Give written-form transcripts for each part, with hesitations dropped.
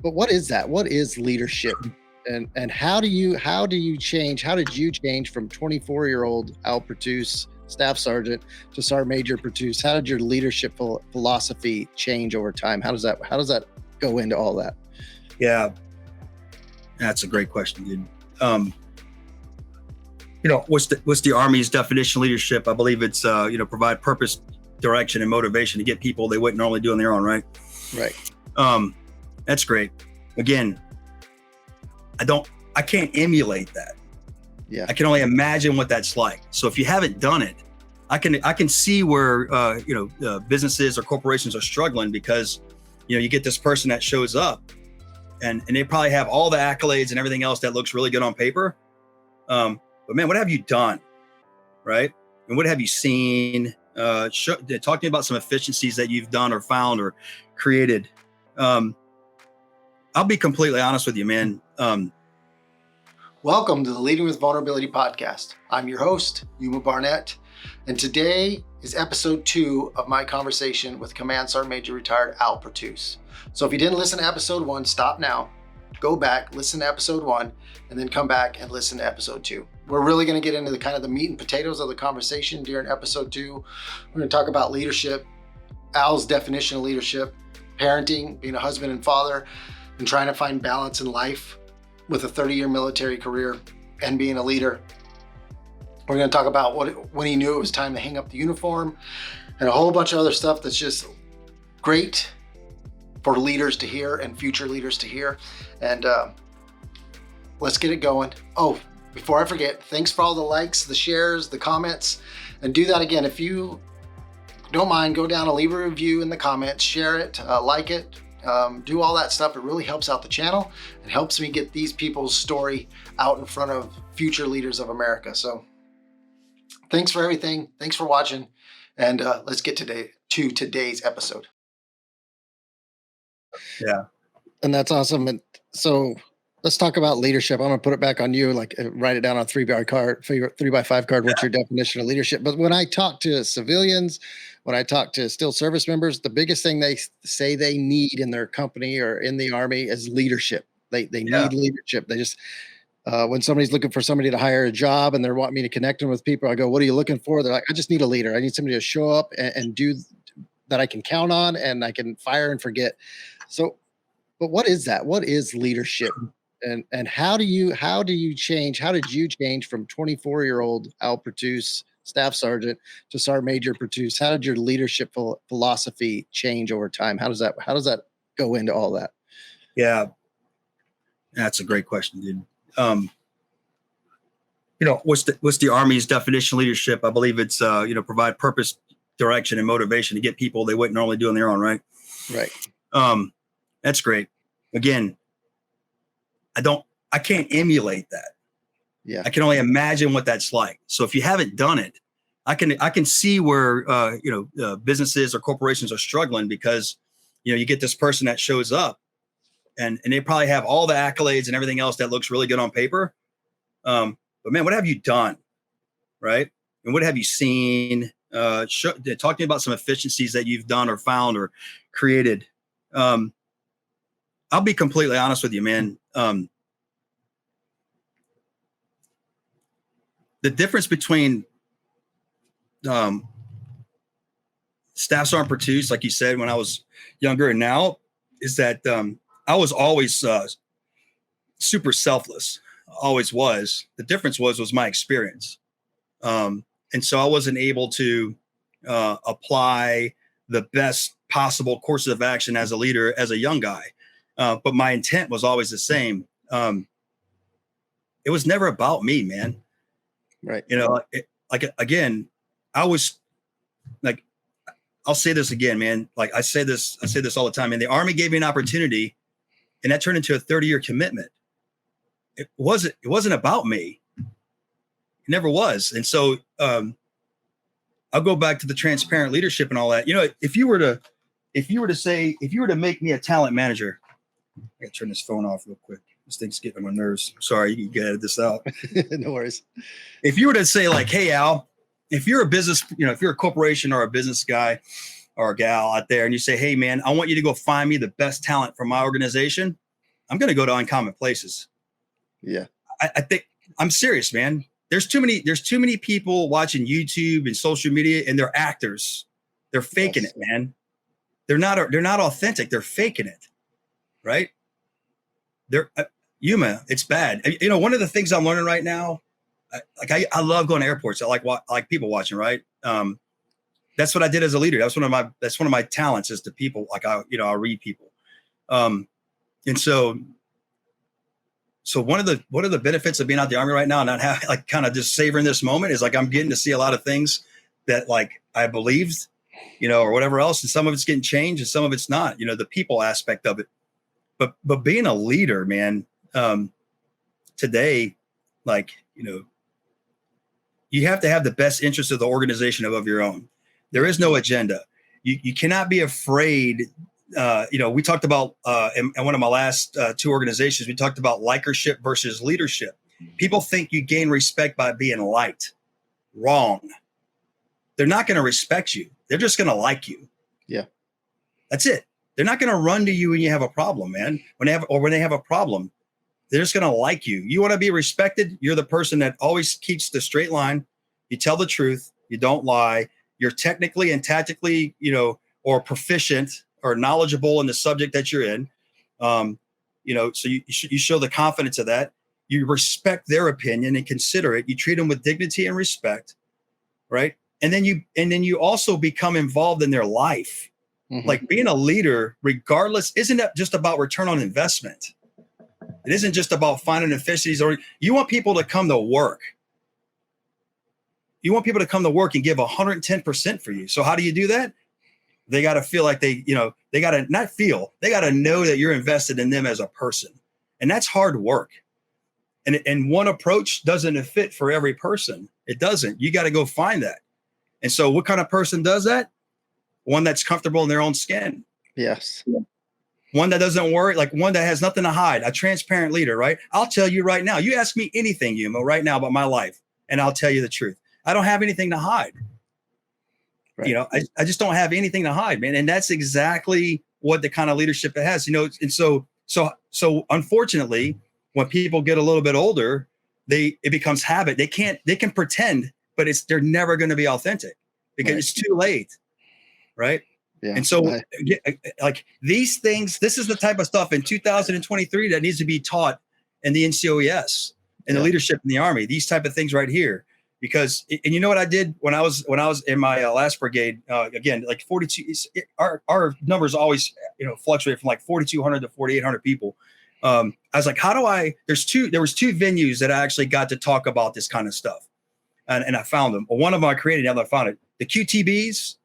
But what is that? What is leadership? And how did you change from 24-year-old Al Pertuz, staff sergeant, to Sergeant Major Pertuz? How did your leadership philosophy change over time? How does that go into all that? Yeah, that's a great question, dude. What's the Army's definition of leadership? I believe it's provide purpose, direction, and motivation to get people they wouldn't normally do on their own, right? Right. That's great. Again, I can't emulate that. Yeah. I can only imagine what that's like. So if you haven't done it, I can see where businesses or corporations are struggling because you get this person that shows up and they probably have all the accolades and everything else that looks really good on paper. But man, what have you done? Right? And what have you seen? Talk to me about some efficiencies that you've done or found or created. I'll be completely honest with you, man. Welcome to the Leading with Vulnerability podcast. I'm your host, Yuma Barnett, and today is episode 2 of my conversation with Command Sergeant Major Retired Al Pertuz. So if you didn't listen to episode 1, stop now, go back, listen to episode 1, and then come back and listen to episode 2. We're really going to get into the meat and potatoes of the conversation during episode 2. We're going to talk about leadership, Al's definition of leadership, parenting, being a husband and father, and trying to find balance in life with a 30-year military career and being a leader. We're going to talk about when he knew it was time to hang up the uniform and a whole bunch of other stuff that's just great for leaders to hear and future leaders to hear. And let's get it going. Oh, before I forget, thanks for all the likes, the shares, the comments, and do that again. If you don't mind, go down and leave a review in the comments, share it, like it, do all that stuff. It really helps out the channel. It helps me get these people's story out in front of future leaders of America. So thanks for everything. Thanks for watching. And let's get to today's episode. Yeah. And that's awesome. And so let's talk about leadership. I'm going to put it back on you, write it down on a 3x5 card. What's your definition of leadership? But when I talk to civilians, when I talk to still service members, the biggest thing they say they need in their company or in the Army is leadership. They need leadership. They just, when somebody's looking for somebody to hire a job and they're wanting me to connect them with people, I go, what are you looking for? They're like, I just need a leader. I need somebody to show up and do that I can count on and I can fire and forget. So, but what is that? What is leadership? And how did you change from 24-year-old Al Pertuz, staff sergeant, to Sergeant Major Pertuz? How did your leadership philosophy change over time? How does that go into all that? Yeah, that's a great question, dude. What's the Army's definition of leadership? I believe it's provide purpose, direction, and motivation to get people they wouldn't normally do on their own, right? Right. That's great. Again, I can't emulate that. Yeah. I can only imagine what that's like. So if you haven't done it, I can see where businesses or corporations are struggling because you get this person that shows up and they probably have all the accolades and everything else that looks really good on paper. But man, what have you done? Right? And what have you seen? Talk to me about some efficiencies that you've done or found or created. I'll be completely honest with you, man. The difference between Staff Sergeant Pertuz, like you said, when I was younger and now, is that I was always super selfless. Always was. The difference was my experience. And so I wasn't able to apply the best possible courses of action as a leader, as a young guy. But my intent was always the same. It was never about me, man. Right. Again, I was like, I'll say this again, man. Like I say this all the time. And the Army gave me an opportunity and that turned into a 30-year commitment. It wasn't about me. It never was. And so, I'll go back to the transparent leadership and all that. If you were to make me a talent manager, I gotta turn this phone off real quick. This thing's getting on my nerves. Sorry, you can edit this out. No worries. If you were to say like, hey, Al, if you're a business, if you're a corporation or a business guy or a gal out there and you say, hey, man, I want you to go find me the best talent for my organization. I'm going to go to uncommon places. Yeah. I think I'm serious, man. There's too many people watching YouTube and social media, and they're actors. They're faking it, man. They're not authentic. They're faking it. Right. They're Yuma. It's bad. You know, one of the things I'm learning right now, I love going to airports. I like people watching, right? That's what I did as a leader. That's one of my talents is to people. Like I'll read people. And so one of the benefits of being out the Army right now and not having like kind of just savoring this moment is like I'm getting to see a lot of things that like I believed, or whatever else, and some of it's getting changed and some of it's not. The people aspect of it, but being a leader, man, today, like you have to have the best interest of the organization above your own. There is no agenda. You cannot be afraid. We talked about in one of my last two organizations, we talked about likership versus leadership. People think you gain respect by being liked. Wrong. They're not going to respect you. They're just going to like you. Yeah. That's it. They're not going to run to you when you have a problem, man. When they have a problem, they're just going to like you. You want to be respected. You're the person that always keeps the straight line. You tell the truth. You don't lie. You're technically and tactically, or proficient or knowledgeable in the subject that you're in. So you show the confidence of that. You respect their opinion and consider it. You treat them with dignity and respect, right? And then you also become involved in their life. Mm-hmm. Like being a leader, regardless, isn't that just about return on investment? It isn't just about finding efficiencies. Or you want people to come to work. You want people to come to work and give 110% for you. So how do you do that? They got to feel like they got to not feel, they got to know that you're invested in them as a person. And that's hard work. And one approach doesn't fit for every person. It doesn't. You got to go find that. And so what kind of person does that? One that's comfortable in their own skin. Yes. One that doesn't worry, like one that has nothing to hide, a transparent leader, right? I'll tell you right now, you ask me anything, Yuma, right now about my life, and I'll tell you the truth. I don't have anything to hide. Right. I just don't have anything to hide, man. And that's exactly what the kind of leadership it has, and so unfortunately, when people get a little bit older, it becomes habit. They can pretend, but they're never going to be authentic because It's too late. Right. Yeah. And so like these things, this is the type of stuff in 2023 that needs to be taught in the NCOES and the leadership in the Army, these type of things right here. Because, and you know what I did when I was in my last brigade, again, like 42, our numbers always, fluctuate from like 4,200 to 4,800 people. I was like, there was two venues that I actually got to talk about this kind of stuff. And I found them. One of them I created, now that I found it, the QTBs,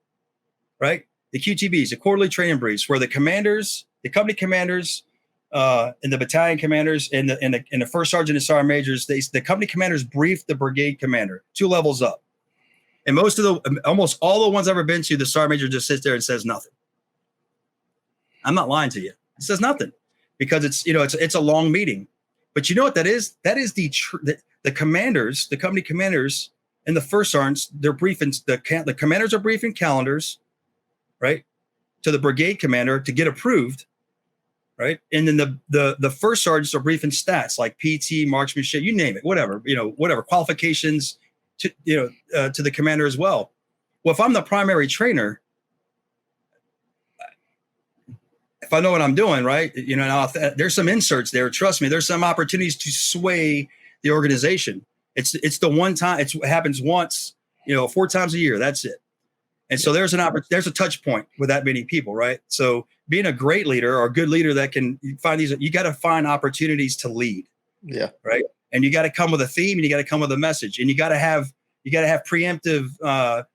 right? The QTBs, the quarterly training briefs, where the commanders, the company commanders, and the battalion commanders and the first sergeant and sergeant majors, the company commanders briefed the brigade commander 2 levels up. And almost all the ones I've ever been to, the sergeant major just sits there and says nothing. I'm not lying to you. It says nothing because it's a long meeting. But you know what that is? That is the commanders, the company commanders and the first sergeants, they're briefing, the commanders are briefing calendars, right, to the brigade commander to get approved. Right. And then the first sergeants are briefing stats like PT, marksmanship, you name it, whatever qualifications to the commander as well. Well, if I'm the primary trainer, if I know what I'm doing, right, there's some inserts there. Trust me, there's some opportunities to sway the organization. It's the one time it happens once, 4 times a year. That's it. And so there's a touch point with that many people, right? So being a great leader or a good leader that can find you got to find opportunities to lead. Yeah. Right. And you got to come with a theme and you got to come with a message and you got to have preemptive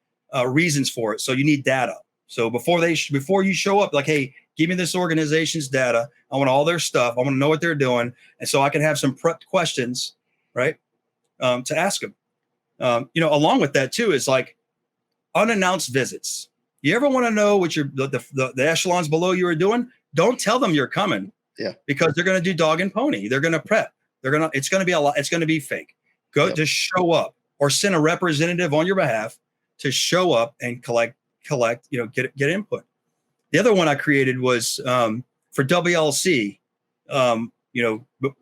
reasons for it. So you need data. So before you show up, like, hey, give me this organization's data. I want all their stuff. I want to know what they're doing. And so I can have some prepped questions, right, to ask them. Along with that too, is like, unannounced visits. You ever want to know what the echelons below you are doing? Don't tell them you're coming. Yeah. Because they're going to do dog and pony. They're going to prep. It's going to be a lot. It's going to be fake. Just show up or send a representative on your behalf to show up and collect, get input. The other one I created was for WLC. but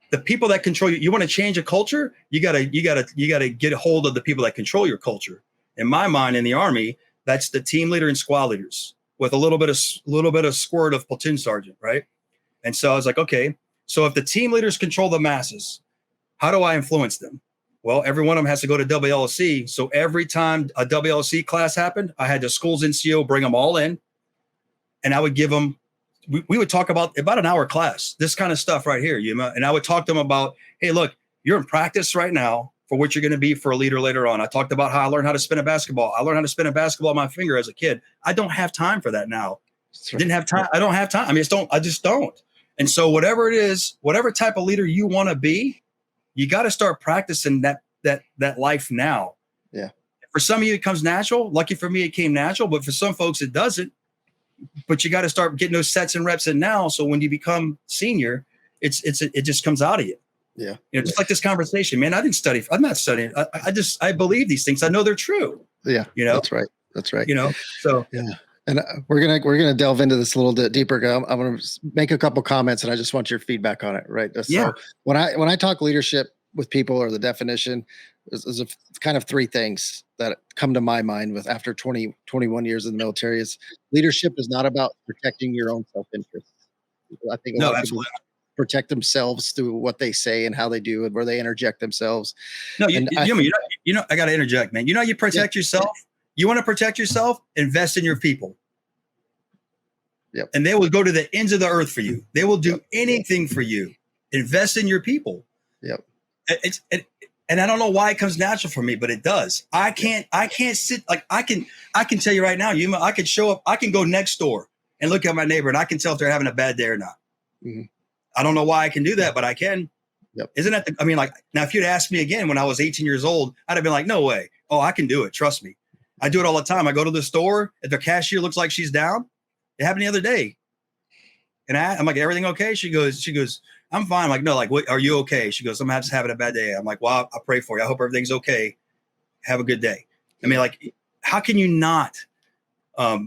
the people that control you want to change a culture, you gotta get a hold of the people that control your culture. In my mind, in the Army, that's the team leader and squad leaders with a little bit of squirt of platoon sergeant, right? And so I was like, okay, so if the team leaders control the masses, how do I influence them? Well, every one of them has to go to WLC. So every time a WLC class happened, I had the school's NCO bring them all in, and I would give them, we would talk about an hour class, this kind of stuff right here. And I would talk to them about, hey, look, you're in practice right now for what you're going to be for a leader later on. I talked about how I learned how to spin a basketball. I learned how to spin a basketball on my finger as a kid. I don't have time for that now. Right. Didn't have time. I don't have time. I just don't. And so whatever it is, whatever type of leader you want to be, you got to start practicing that life now. Yeah. For some of you, it comes natural. Lucky for me, it came natural. But for some folks, it doesn't. But you got to start getting those sets and reps in now. So when you become senior, it just comes out of you. Yeah. Just like this conversation, man. I didn't study. I'm not studying. I believe these things. I know they're true. Yeah. That's right. So yeah. And we're gonna delve into this a little bit deeper. I'm gonna make a couple comments, and I just want your feedback on it. Right. So when I talk leadership with people, or the definition, is kind of three things that come to my mind with after 21 years in the military. Is leadership is not about protecting your own self-interest. I think a lot of people protect themselves through what they say and how they do and where they interject themselves. No, I got to interject, man. You protect yourself. You want to protect yourself, invest in your people. Yep. And they will go to the ends of the earth for you. They will do anything for you. Invest in your people. Yep. And I don't know why it comes natural for me, but it does. I can't sit, like I can tell you right now, I could show up, I can go next door and look at my neighbor and I can tell if they're having a bad day or not. Mm-hmm. I don't know why I can do that, but I can. Yep. Isn't that now if you'd asked me again when I was 18 years old, I'd have been like, no way. Oh, I can do it. Trust me. I do it all the time. I go to the store. If the cashier looks like she's down, it happened the other day. And I'm like, everything okay? She goes, I'm fine. I'm like, no, like, what, are you okay? She goes, I'm just having a bad day. I'm like, well, I pray for you. I hope everything's okay. Have a good day. I mean, like, how can you not? But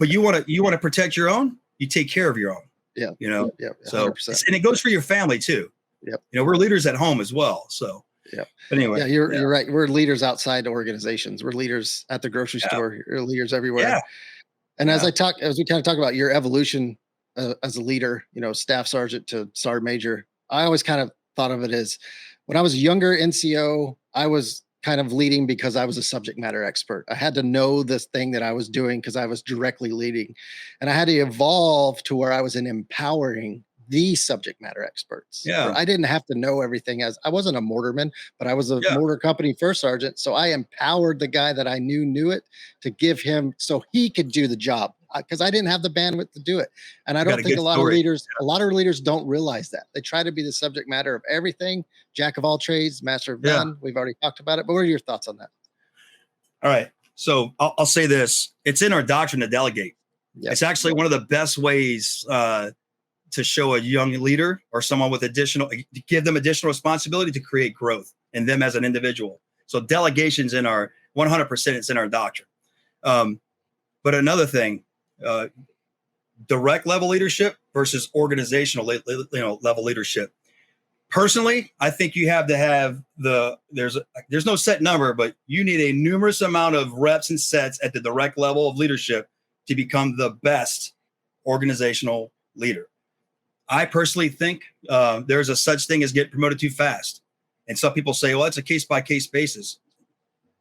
you want to protect your own, you take care of your own. Yeah. Yeah. 100%. So, and it goes for your family too. Yep. We're leaders at home as well. So, yeah. But anyway. Yeah, you're right. We're leaders outside organizations. We're leaders at the grocery store. We're leaders everywhere. Yeah. And as we kind of talk about your evolution as a leader, staff sergeant to sergeant major, I always kind of thought of it as when I was a younger NCO, I was kind of leading because I was a subject matter expert. I had to know this thing that I was doing because I was directly leading. And I had to evolve to where I was empowering the subject matter experts. Yeah. I didn't have to know everything I wasn't a mortarman, but I was a mortar company first sergeant. So I empowered the guy that I knew it to give him so he could do the job because I didn't have the bandwidth to do it. And I don't think a lot of leaders don't realize that. They try to be the subject matter of everything, jack of all trades, master of none. We've already talked about it, but what are your thoughts on that? All right. So I'll say this. It's in our doctrine to delegate. Yep. It's actually one of the best ways to show a young leader or someone with give them additional responsibility to create growth in them as an individual. So delegation's 100%, it's in our doctrine. But another thing, direct level leadership versus organizational level leadership. Personally, I think you have to have there's no set number, but you need a numerous amount of reps and sets at the direct level of leadership to become the best organizational leader. I personally think there's a such thing as get promoted too fast. And some people say, well, it's a case-by-case basis.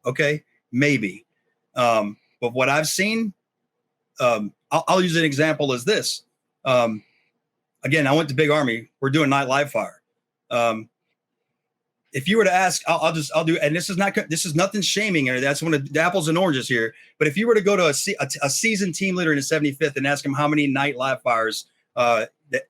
Okay, maybe. But what I've seen, I'll use an example as this. Again, I went to Big Army. We're doing night live fire. If you were to ask, I'll do, and this is nothing shaming or that's one of the apples and oranges here. But if you were to go to a seasoned team leader in the 75th and ask him how many night live fires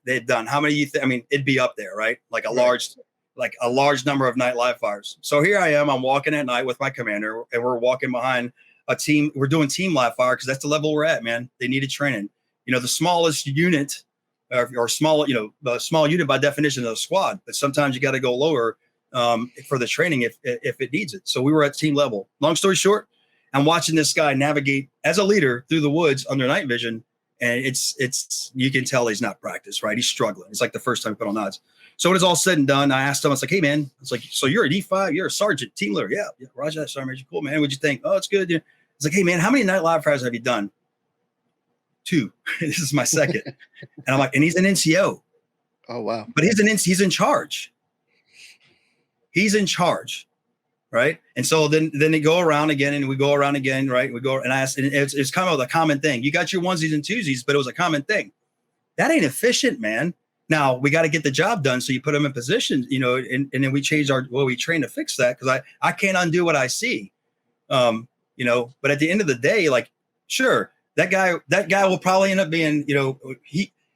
they've done, how many it'd be up there, right? Like a large number of night live fires. So here I am, I'm walking at night with my commander and we're walking behind a team. We're doing team live fire because that's the level we're at, man. They needed training. The smallest unit or small, the small unit by definition of a squad, but sometimes you got to go lower for the training if it needs it. So we were at team level. Long story short, I'm watching this guy navigate as a leader through the woods under night vision. And it's you can tell he's not practiced, right? He's struggling. It's like the first time he put on odds. So when it's all said and done, I asked him, I was like, hey man, it's like, so you're an E5, you're a sergeant, team leader. Yeah, Roger that, Sergeant Major. Cool, man. What'd you think? Oh, it's good. It's like, hey man, how many night live fires have you done? 2. This is my second. And I'm like, and he's an NCO. Oh wow. But he's in charge. He's in charge. Right. And so then they go around again and we go around again. Right. We go and I asked, and it's kind of a common thing. You got your onesies and twosies, but it was a common thing. That ain't efficient, man. Now we got to get the job done. So you put them in position, and then we change we train to fix that. Cause I can't undo what I see. But at the end of the day, like, sure, that guy will probably end up being,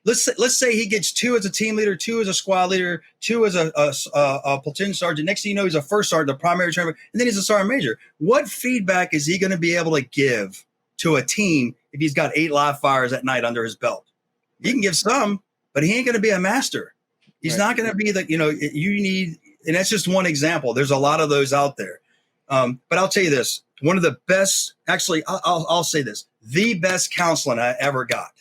let's say he gets 2 as a team leader, 2 as a squad leader, 2 as a platoon sergeant. Next thing you know, he's a first sergeant, the primary trainer, and then he's a sergeant major. What feedback is he going to be able to give to a team if he's got 8 live fires at night under his belt? He can give some, but he ain't going to be a master. He's not going to be you need, and that's just one example. There's a lot of those out there. But I'll tell you this, one of the best, actually, I'll say this, the best counseling I ever got.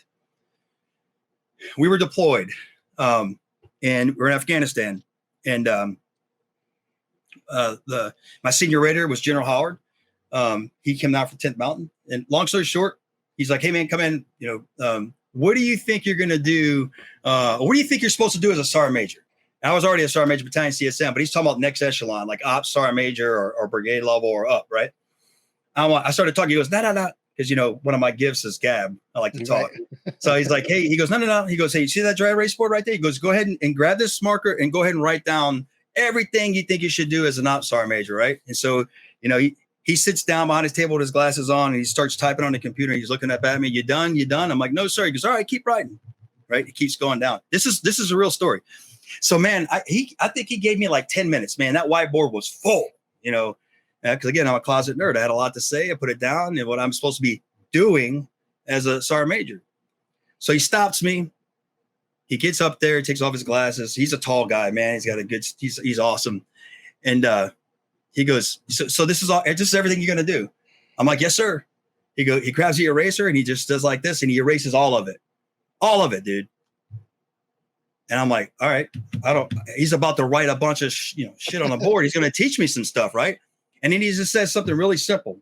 We were deployed, and we're in Afghanistan, and my senior raider was General Howard. He came down from 10th Mountain, and long story short, he's like, "Hey man, come in. What do you think you're going to do? What do you think you're supposed to do as a sergeant major?" And I was already a sergeant major, battalion CSM, but he's talking about next echelon, like ops, sergeant major, or brigade level, or up, right? I started talking. He goes, no. Because, one of my gifts is gab. I like to talk. Right. So he's like, hey, he goes, no. He goes, hey, you see that dry erase board right there? He goes, go ahead and grab this marker and go ahead and write down everything you think you should do as an ops sergeant major, right? And so, he sits down behind his table with his glasses on and he starts typing on the computer. And he's looking up at me. You done? I'm like, no, sir. He goes, all right, keep writing. Right? He keeps going down. This is a real story. So, man, I think he gave me like 10 minutes, man. That whiteboard was full, because again, I'm a closet nerd. I had a lot to say. I put it down and what I'm supposed to be doing as a sergeant major. So he stops me. He gets up there, takes off his glasses. He's a tall guy, man. He's got he's awesome. And he goes, so this is everything you're going to do. I'm like, yes, sir. He grabs the eraser and he just does like this and he erases all of it, dude. And I'm like, all right, he's about to write a bunch of shit on the board. He's going to teach me some stuff, right? And then he just says something really simple.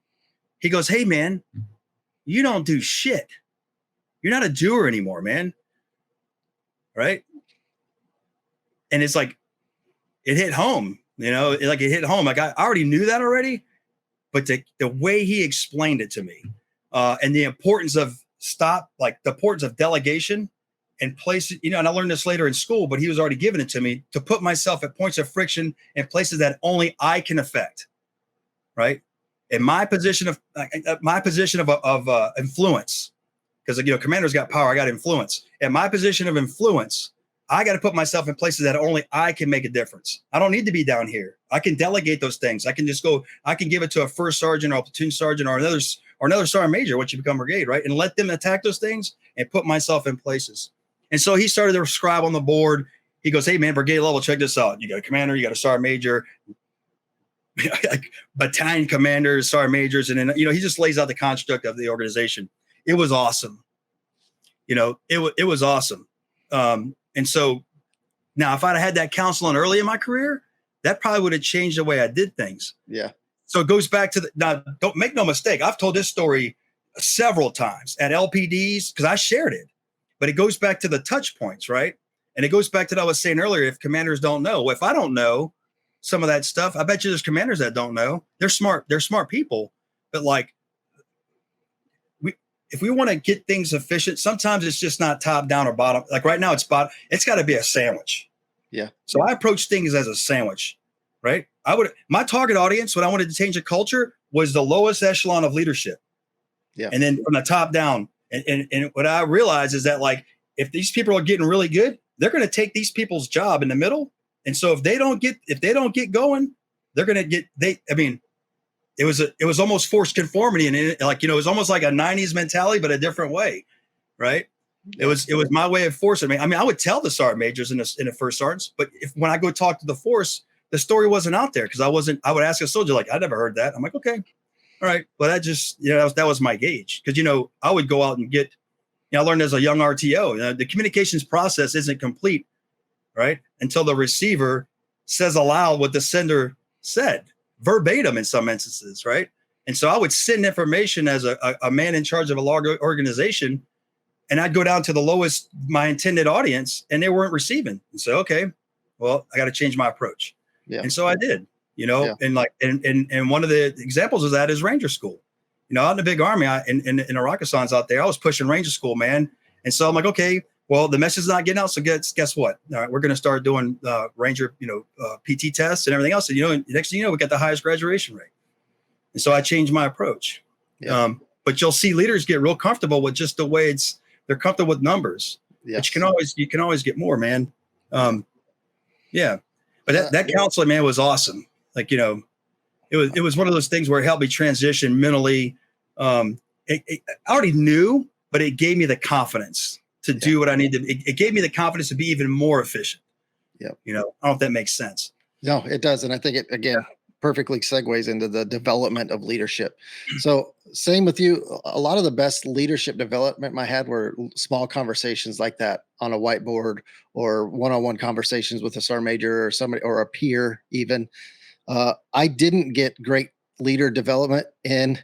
He goes, hey, man, you don't do shit. You're not a doer anymore, man. Right? And it's like, it hit home, it hit home. Like I already knew that already, but the way he explained it to me and the importance of delegation and places, and I learned this later in school, but he was already giving it to me to put myself at points of friction in places that only I can affect. Right. In my position of influence, because, commander's got power. I got influence. In my position of influence, I got to put myself in places that only I can make a difference. I don't need to be down here. I can delegate those things. I can just go, I can give it to a first sergeant or a platoon sergeant or another sergeant major once you become brigade, right? And let them attack those things and put myself in places. And so he started to scribe on the board. He goes, hey man, brigade level, check this out. You got a commander, you got a sergeant major, like battalion commanders, sergeant majors. And then, he just lays out the construct of the organization. It was awesome. It was awesome. And so now if I'd had that counseling early in my career, that probably would have changed the way I did things. Yeah. So it goes back to now, don't make no mistake. I've told this story several times at LPDs because I shared it, but it goes back to the touch points, right? And it goes back to what I was saying earlier. If commanders don't know, well, if I don't know some of that stuff, I bet you there's commanders that don't know. They're smart people, but like, if we want to get things efficient, sometimes it's just not top down or bottom. Like right now, it's got to be a sandwich. Yeah. So I approach things as a sandwich, right? My target audience, when I wanted to change a culture, was the lowest echelon of leadership. Yeah. And then from the top down. And what I realize is that like, if these people are getting really good, they're going to take these people's job in the middle. And so if they don't get going, they're going to get, it was almost forced conformity. And it was almost like a 90s mentality, but a different way. Right. It was my way of forcing me. I mean, I would tell the sergeant majors in the first sergeants, but when I go talk to the force, the story wasn't out there because I would ask a soldier, like, I never heard that. I'm like, okay, all right. Well, that just, that was my gauge. Cause I would go out and get I learned as a young RTO, the communications process isn't complete, right, until the receiver says aloud what the sender said, verbatim in some instances, right? And so I would send information as a man in charge of a large organization, and I'd go down to the lowest, my intended audience, and they weren't receiving. And so, okay, well, I got to change my approach. Yeah. And so I did, and one of the examples of that is Ranger School. Out in the big Army, in the Rakasans out there, I was pushing Ranger School, man. And so I'm like, okay, well, the message is not getting out. So guess what? All right, we're going to start doing Ranger, PT tests and everything else. And, next thing you know, we got the highest graduation rate. And so I changed my approach. Yeah. But you'll see leaders get real comfortable with just the way they're comfortable with numbers. Yes. But you can always get more, man. Yeah. But that counseling, man, was awesome. Like, it was one of those things where it helped me transition mentally. I already knew, but it gave me the confidence to do what I need to. It gave me the confidence to be even more efficient. Yeah. I don't know if that makes sense. No, it does. And I think it, again, perfectly segues into the development of leadership. So same with you. A lot of the best leadership development I had were small conversations like that on a whiteboard, or one-on-one conversations with a sergeant major or somebody, or a peer even. I didn't get great leader development in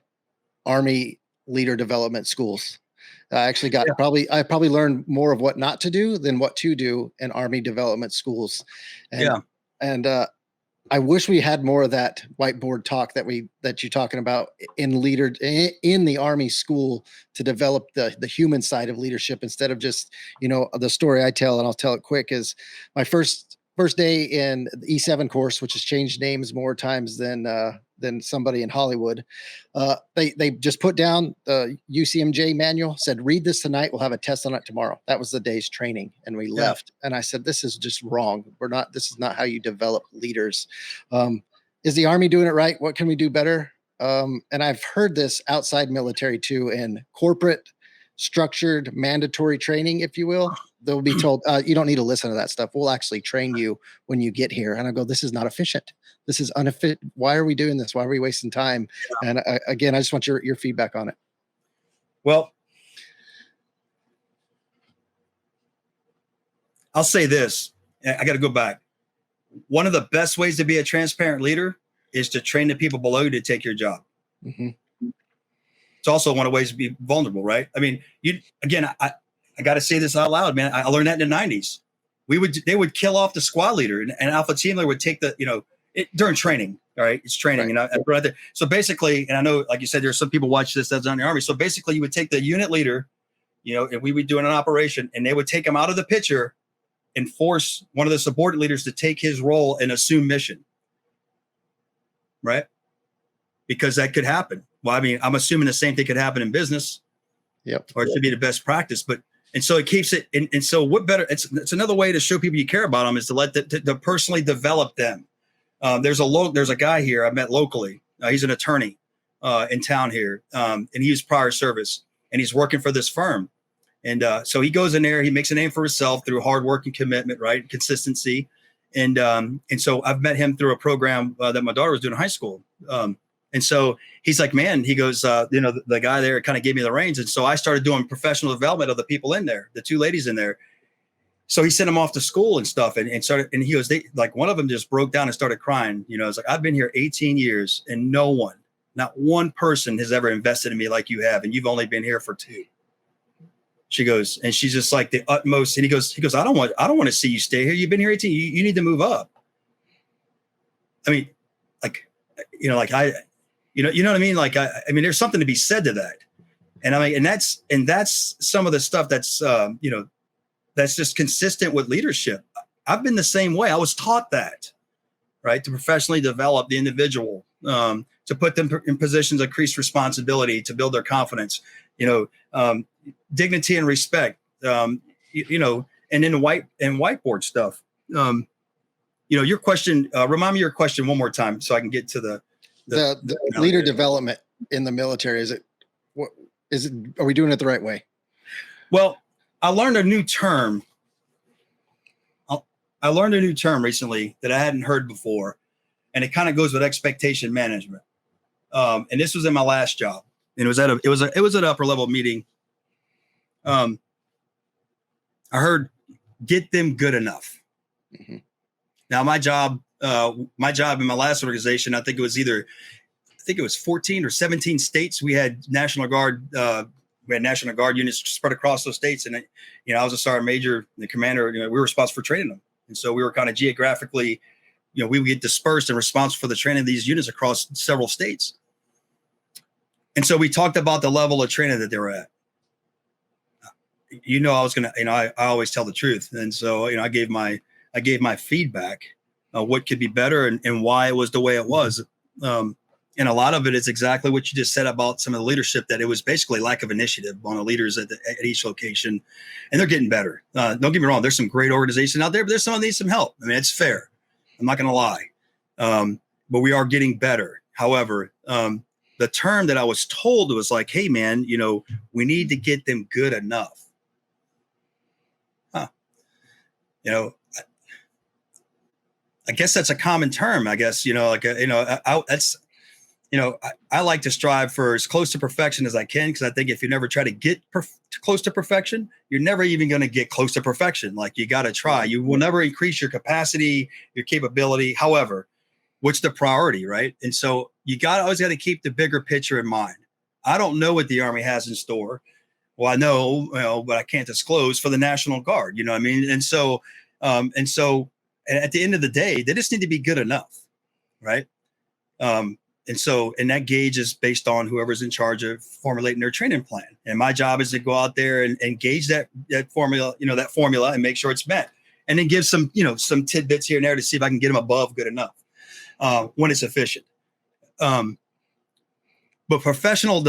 Army leader development schools. I actually got I probably learned more of what not to do than what to do in Army development schools. And I wish we had more of that whiteboard talk that you're talking about in the Army school, to develop the human side of leadership, instead of just, the story I tell, and I'll tell it quick, is my first day in the E7 course, which has changed names more times than somebody in Hollywood. They just put down the UCMJ manual, said, read this tonight. We'll have a test on it tomorrow. That was the day's training. And we left. And I said, this is just wrong. This is not how you develop leaders. Is the Army doing it right? What can we do better? And I've heard this outside military too, in corporate structured mandatory training, if you will. They'll be told, you don't need to listen to that stuff. We'll actually train you when you get here. And I go, this is not efficient. This is inefficient. Why are we doing this? Why are we wasting time? And again, I just want your feedback on it. Well, I'll say this. I got to go back. One of the best ways to be a transparent leader is to train the people below you to take your job. Mm-hmm. It's also one of the ways to be vulnerable, right? I mean, I got to say this out loud, man. I learned that in the 90s. They would kill off the squad leader, and alpha team leader would take during training. All right, it's training, right. So basically, and I know, like you said, there's some people watch this that's on the Army. So basically, you would take the unit leader, and we would do an operation, and they would take him out of the picture and force one of the subordinate leaders to take his role and assume mission, right? Because that could happen. Well, I mean, I'm assuming the same thing could happen in business. Yep. Or it should be the best practice. And so it keeps it. And so what better, it's another way to show people you care about them, is to let to personally develop them. There's a guy here I met locally. He's an attorney in town here. And he was prior service, and he's working for this firm. And so he goes in there, he makes a name for himself through hard work and commitment, right? Consistency. And so I've met him through a program that my daughter was doing in high school. And so he's like, man, he goes, the guy there kind of gave me the reins. And so I started doing professional development of the people in there, the two ladies in there. So he sent them off to school and stuff, and he goes, one of them just broke down and started crying. It's like, I've been here 18 years and not one person has ever invested in me like you have. And you've only been here for 2. She goes, and she's just like the utmost. And he goes, I don't want to see you stay here. You've been here 18. You need to move up. I mean, you know what I mean? Like, I mean, there's something to be said to that. And I mean, and that's some of the stuff that's, that's just consistent with leadership. I've been the same way. I was taught that, right? To professionally develop the individual, to put them in positions of increased responsibility, to build their confidence, dignity and respect, and then whiteboard stuff. Your question, remind me your question one more time so I can get to the leader development in the military. Are we doing it the right way? Well, I learned a new term. I learned a new term recently that I hadn't heard before, and it kind of goes with expectation management. And this was in my last job, and it was at an upper level meeting. I heard get them good enough. Mm-hmm. Now my job in my last organization, I think it was 14 or 17 states. We had National Guard units spread across those states. And, I was a sergeant major, the commander, we were responsible for training them. And so we were kind of geographically, we would get dispersed and responsible for the training of these units across several states. And so we talked about the level of training that they were at. I was going to, I always tell the truth. And so, I gave my feedback, what could be better and why it was the way it was. And a lot of it is exactly what you just said about some of the leadership, that it was basically lack of initiative on the leaders at each location. And they're getting better. Don't get me wrong. There's some great organizations out there, but there's some that need some help. I mean, it's fair. I'm not going to lie. But we are getting better. However, the term that I was told was like, hey, man, we need to get them good enough. Huh. I guess that's a common term, I guess, I like to strive for as close to perfection as I can, because I think if you never try to get close to perfection, you're never even going to get close to perfection. Like, you got to try. You will never increase your capacity, your capability. However, what's the priority, right? And so you always got to keep the bigger picture in mind. I don't know what the Army has in store. Well, I know, but I can't disclose for the National Guard. You know what I mean? And so at the end of the day, they just need to be good enough, right? And that gauge is based on whoever's in charge of formulating their training plan. And my job is to go out there and gauge that formula, and make sure it's met. And then give some tidbits here and there to see if I can get them above good enough when it's efficient. But professional,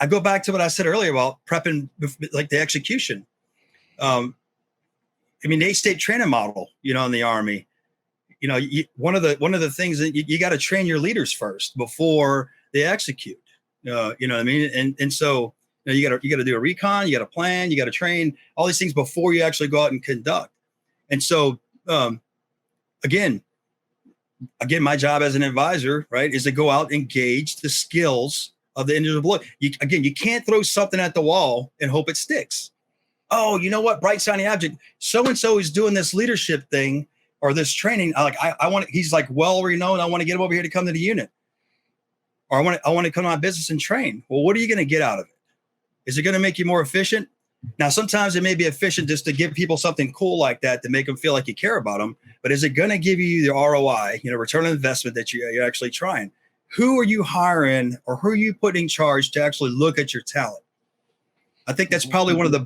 I go back to what I said earlier about prepping, like the execution. The 8-state training model, in the Army. One of the things that you got to train your leaders first before they execute. You know what I mean? And so you got to do a recon, you got to plan, you got to train, all these things before you actually go out and conduct. And so again, my job as an advisor, right, is to go out and gauge the skills of the individual. You can't throw something at the wall and hope it sticks. Oh, you know what? Bright shiny object. So and so is doing this leadership thing or this training. I want. He's like well renowned. I want to get him over here to come to the unit, or I want to come to my business and train. Well, what are you going to get out of it? Is it going to make you more efficient? Now, sometimes it may be efficient just to give people something cool like that to make them feel like you care about them. But is it going to give you the ROI, return on investment that you're actually trying? Who are you hiring, or who are you putting in charge to actually look at your talent? I think that's probably one of the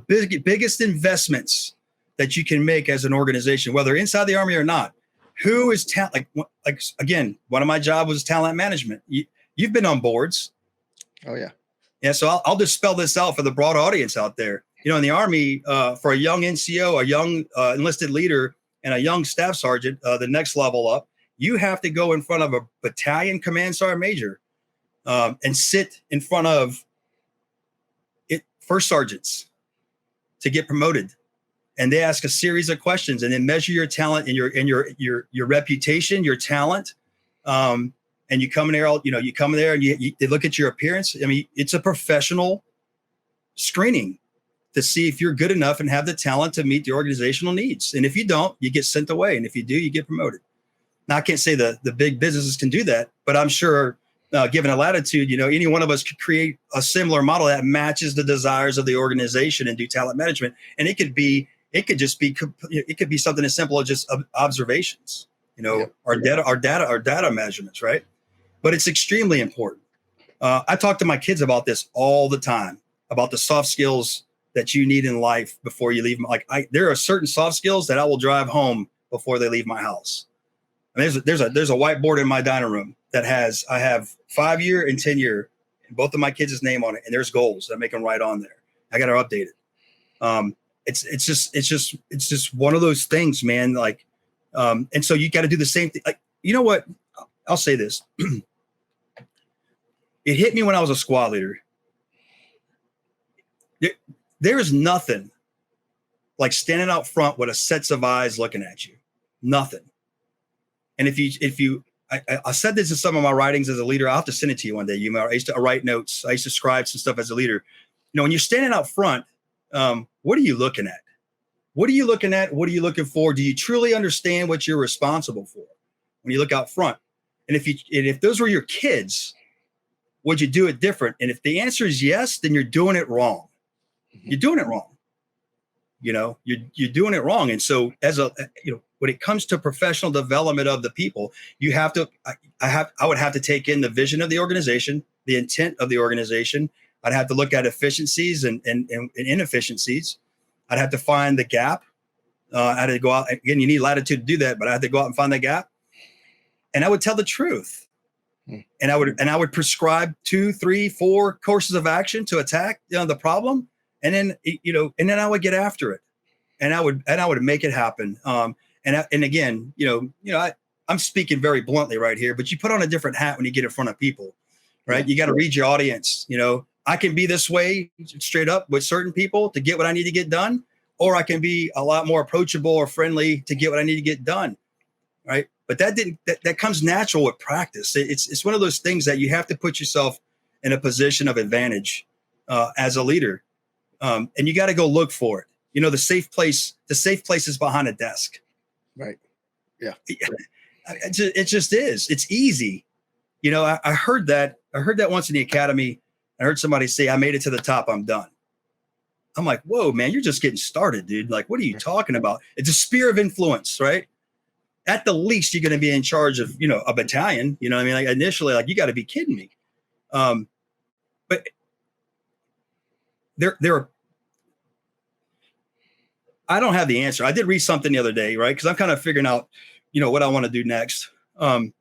biggest investments that you can make as an organization, whether inside the Army or not. Who is talent? Like again, one of my jobs was talent management. You've been on boards. Oh yeah. Yeah. So I'll just spell this out for the broad audience out there. In the Army, for a young NCO, a young enlisted leader, and a young staff sergeant, the next level up, you have to go in front of a battalion command sergeant major and sit in front of first sergeants to get promoted. And they ask a series of questions and then measure your talent and your reputation, your talent. And you come in there, and they look at your appearance. I mean, it's a professional screening to see if you're good enough and have the talent to meet the organizational needs. And if you don't, you get sent away. And if you do, you get promoted. Now, I can't say the big businesses can do that, but I'm sure given a latitude, any one of us could create a similar model that matches the desires of the organization and do talent management. And it could be something as simple as just observations, our data measurements, right? But it's extremely important. I talk to my kids about this all the time, about the soft skills that you need in life before you leave. There are certain soft skills that I will drive home before they leave my house. And there's a whiteboard in my dining room that I have 5-year and 10-year, and both of my kids' name on it. And there's goals that make them right on there. I got to update it. It's just one of those things, man. And so you got to do the same thing. You know what? I'll say this. It hit me when I was a squad leader. There is nothing like standing out front with a sets of eyes looking at you. Nothing. And I said this in some of my writings as a leader. I'll have to send it to you one day. I used to write notes. I used to scribe some stuff as a leader. When you're standing out front, what are you looking at? What are you looking at? What are you looking for? Do you truly understand what you're responsible for when you look out front? And if those were your kids, would you do it different? And if the answer is yes, then you're doing it wrong. You're doing it wrong. You're doing it wrong. And so when it comes to professional development of the people, I would have to take in the vision of the organization, the intent of the organization. I'd have to look at efficiencies and inefficiencies. I'd have to find the gap. I had to go out again. You need latitude to do that, but I had to go out and find the gap. And I would tell the truth. And I would prescribe 2, 3, 4 courses of action to attack the problem. And then I would get after it, and I would make it happen. And again, I'm speaking very bluntly right here, but you put on a different hat when you get in front of people, right? You got to read your audience. I can be this way straight up with certain people to get what I need to get done, or I can be a lot more approachable or friendly to get what I need to get done. Right. But that comes natural with practice. It's one of those things that you have to put yourself in a position of advantage as a leader. And you got to go look for it. The safe place is behind a desk. Right. Yeah. It just is. It's easy. I heard that once in the academy. I heard somebody say, I made it to the top. I'm done. I'm like, whoa, man, you're just getting started, dude. Like, what are you talking about? It's a sphere of influence, right? At the least, you're going to be in charge of, a battalion. You know what I mean? Like initially, like, you got to be kidding me. But there I don't have the answer. I did read something the other day, right? Because I'm kind of figuring out, what I want to do next. And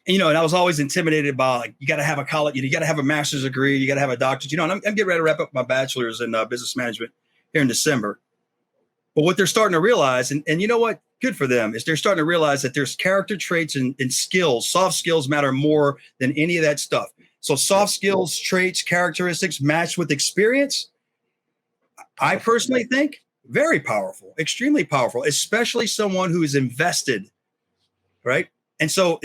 I was always intimidated by, like, you got to have a college, you got to have a master's degree, you got to have a doctorate, and I'm getting ready to wrap up my bachelor's in business management here in December. But what they're starting to realize, and you know what, good for them, is they're starting to realize that there's character traits and skills. Soft skills matter more than any of that stuff. So soft skills, traits, characteristics matched with experience, I personally think very powerful, extremely powerful, especially someone who is invested, right? And so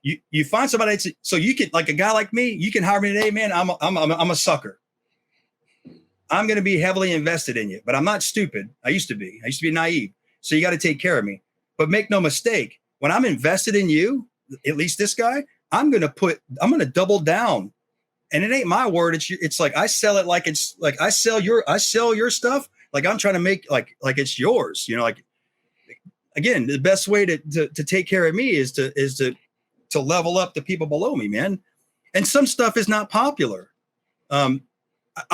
you find somebody, so you can, like a guy like me, you can hire me today, man. I'm a sucker. I'm going to be heavily invested in you, but I'm not stupid. I used to be naive. So you got to take care of me, but make no mistake. When I'm invested in you, at least this guy, I'm going to double down, and it ain't my word. It's like, I sell it like it's like, I sell your stuff. Like I'm trying to make like it's yours, like, again, the best way to take care of me is to level up the people below me, man. And some stuff is not popular. I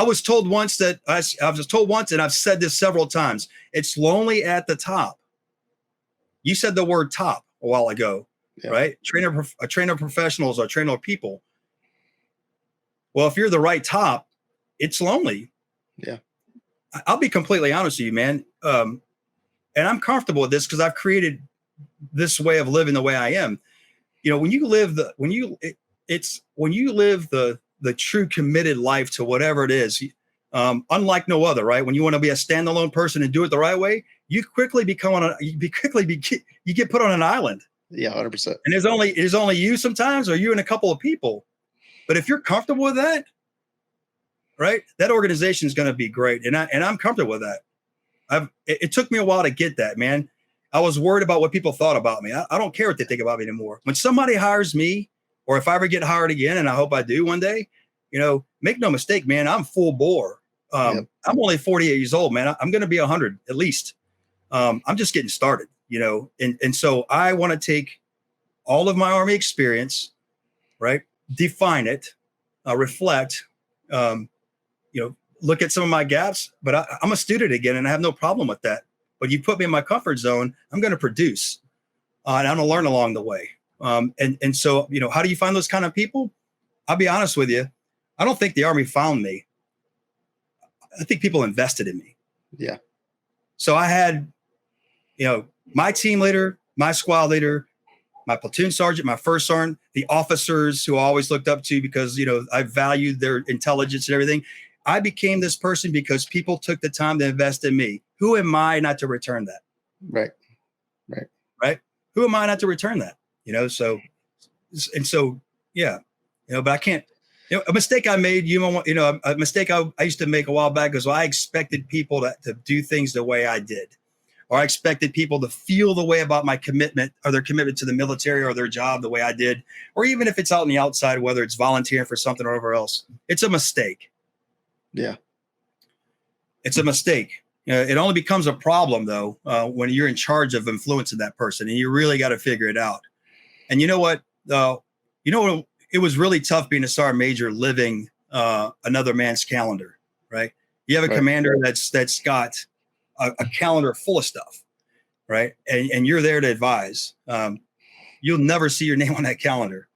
was told once that I was told once, and I've said this several times, it's lonely at the top. You said the word top a while ago, right? A trainer of professionals or a trainer of people. Well, if you're the right top, it's lonely. Yeah. I'll be completely honest with you, man. And I'm comfortable with this because I've created this way of living the way I am. When you live the true committed life to whatever it is, unlike no other, right? When you want to be a standalone person and do it the right way, you quickly get put on an island. Yeah, 100%. And there's only you sometimes, or you and a couple of people. But if you're comfortable with that, right, that organization is going to be great. And I'm comfortable with that. It took me a while to get that, man. I was worried about what people thought about me. I don't care what they think about me anymore. When somebody hires me, or if I ever get hired again, and I hope I do one day, make no mistake, man, I'm full bore. I'm only 48 years old, man. I'm going to be 100 at least. I'm just getting started, and so I want to take all of my Army experience, right, define it, reflect, look at some of my gaps, but I'm a student again, and I have no problem with that. But you put me in my comfort zone, I'm going to produce, and I'm going to learn along the way. And so, how do you find those kind of people? I'll be honest with you. I don't think the Army found me. I think people invested in me. Yeah. So I had, my team leader, my squad leader, my platoon sergeant, my first sergeant, the officers who I always looked up to because, I valued their intelligence and everything. I became this person because people took the time to invest in me. Who am I not to return that? Right. Who am I not to return that? So, yeah, but I can't, A mistake I made, a mistake I used to make a while back was I expected people to do things the way I did, or I expected people to feel the way about my commitment or their commitment to the military or their job the way I did, or even if it's out on the outside, whether it's volunteering for something or whatever else. It's a mistake. Yeah. It's a mistake. It only becomes a problem, though, when you're in charge of influencing that person, and you really got to figure it out. And you know what? It was really tough being a sergeant major living another man's calendar, right? You have a commander that's got a calendar full of stuff, right? And you're there to advise. You'll never see your name on that calendar,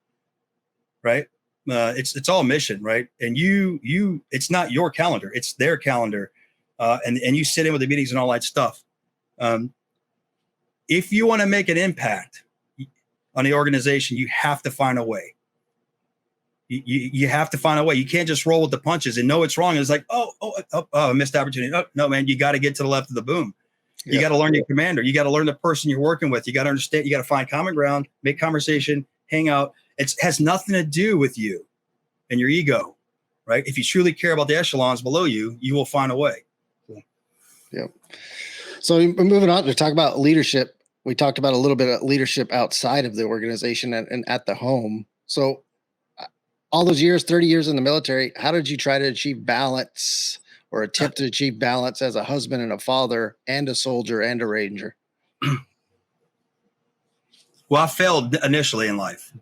right? It's all mission, right? And it's not your calendar, it's their calendar. And you sit in with the meetings and all that stuff. If you want to make an impact on the organization, you have to find a way. You have to find a way. You can't just roll with the punches and know it's wrong. It's like, oh, missed opportunity. Oh, no, man, you got to get to the left of the boom. You got to learn your commander. You got to learn the person you're working with. You got to understand. You got to find common ground, make conversation, hang out. It has nothing to do with you and your ego, right? If you truly care about the echelons below you, you will find a way. Yeah. So moving on to talk about leadership. We talked about a little bit of leadership outside of the organization and at the home. So all those years, 30 years in the military, how did you try to achieve balance or attempt to achieve balance as a husband and a father and a soldier and a ranger? Well, I failed initially in life.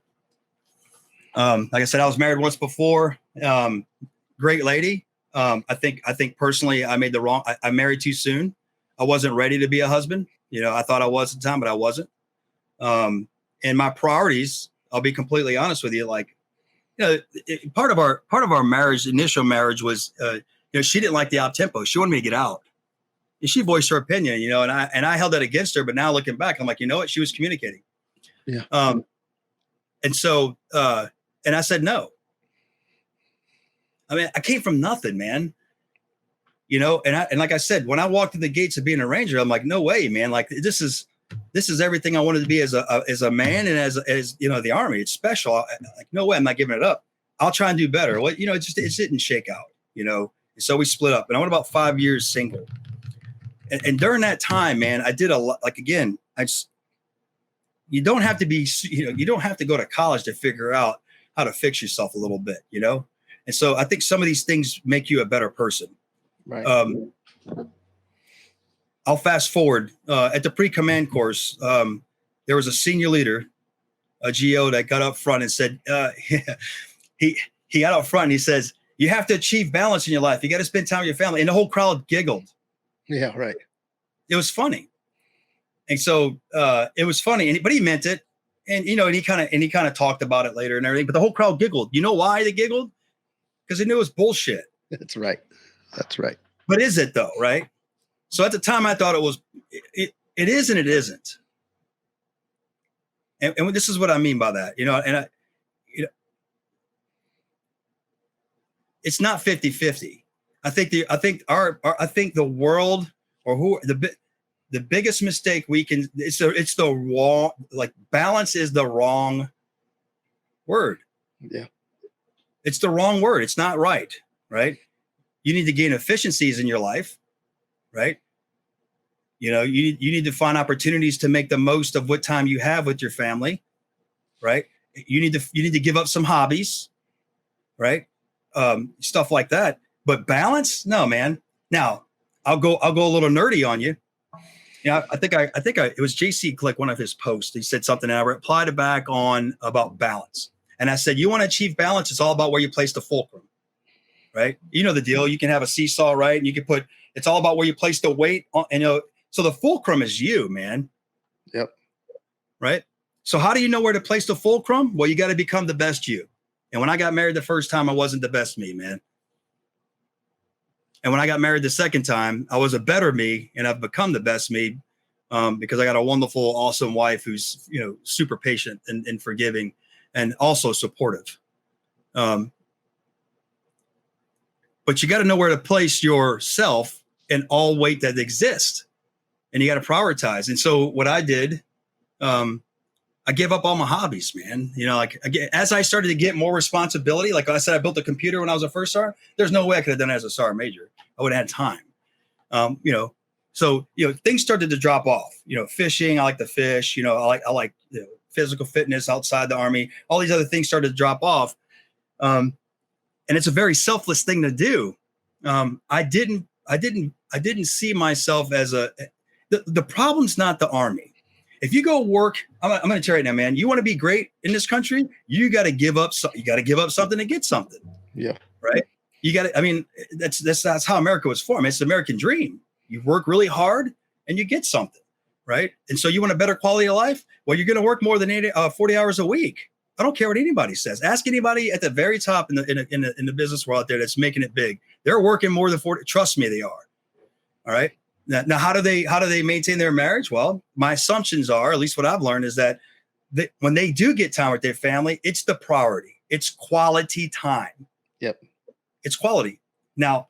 Like I said, I was married once before. Great lady. I think personally, I made the wrong. I married too soon. I wasn't ready to be a husband. I thought I was at the time, but I wasn't. And my priorities, I'll be completely honest with you, like, part of our marriage, initial marriage was, she didn't like the op tempo. She wanted me to get out. And she voiced her opinion, and I held that against her. But now looking back, I'm like, you know what? She was communicating. Yeah. And so, and I said no. I mean, I came from nothing, man. And like I said, when I walked in the gates of being a ranger, I'm like, no way, man. Like this is everything I wanted to be as a man and as the Army. It's special. Like, no way, I'm not giving it up. I'll try and do better. Well, it didn't shake out. So we split up, and I went about 5 years single. And during that time, man, I did a lot. Like again, you don't have to be, you don't have to go to college to figure out how to fix yourself a little bit, And so I think some of these things make you a better person. Right. I'll fast forward at the pre-command course. There was a senior leader, a GO, that got up front and said, he got up front and he says, you have to achieve balance in your life. You got to spend time with your family. And the whole crowd giggled. Yeah, right. It was funny. And so it was funny, but he meant it. And, and he kind of talked about it later and everything, but the whole crowd giggled. You know why they giggled? Because they knew it was bullshit. That's right. That's right. But is it though? Right. So at the time I thought it was, it is, and it isn't. And this is what I mean by that, it's not 50-50. I think the world, or the biggest mistake we can, it's the wrong, like balance is the wrong word. Yeah. It's the wrong word. It's not right. Right. You need to gain efficiencies in your life. Right. You need to find opportunities to make the most of what time you have with your family. Right. You need to give up some hobbies. Right. Stuff like that. But balance? No, man. Now I'll go a little nerdy on you. I think it was JC Click, one of his posts. He said something and I replied back on about balance. And I said, you want to achieve balance? It's all about where you place the fulcrum, right? You know the deal. You can have a seesaw, right? And you can it's all about where you place the weight on, so the fulcrum is you, man. Yep. Right. So how do you know where to place the fulcrum? Well, you got to become the best you. And when I got married the first time, I wasn't the best me, man. And when I got married the second time, I was a better me, and I've become the best me because I got a wonderful, awesome wife who's, super patient and forgiving and also supportive. But you got to know where to place yourself in all weight that exists, and you got to prioritize. And so what I did I gave up all my hobbies, man. Like as I started to get more responsibility, like I said, I built a computer when I was a first sergeant. There's no way I could have done it as a sergeant major. I would have had time. So things started to drop off. Fishing. I like to fish. I like physical fitness outside the Army. All these other things started to drop off, and it's a very selfless thing to do. I didn't see myself as the problem's not the Army. If you go work, I'm going to tell you right now, man, you want to be great in this country, you got to give up. You got to give up something to get something. Yeah. Right. You got to, that's how America was formed. It's the American dream. You work really hard and you get something. Right. And so you want a better quality of life? Well, you're going to work more than 40 hours a week. I don't care what anybody says. Ask anybody at the very top in the business world out there that's making it big. They're working more than 40. Trust me, they are. All right. Now, how do they maintain their marriage? Well, my assumptions are, at least what I've learned, is that when they do get time with their family, it's the priority. It's quality time. Yep. It's quality. Now,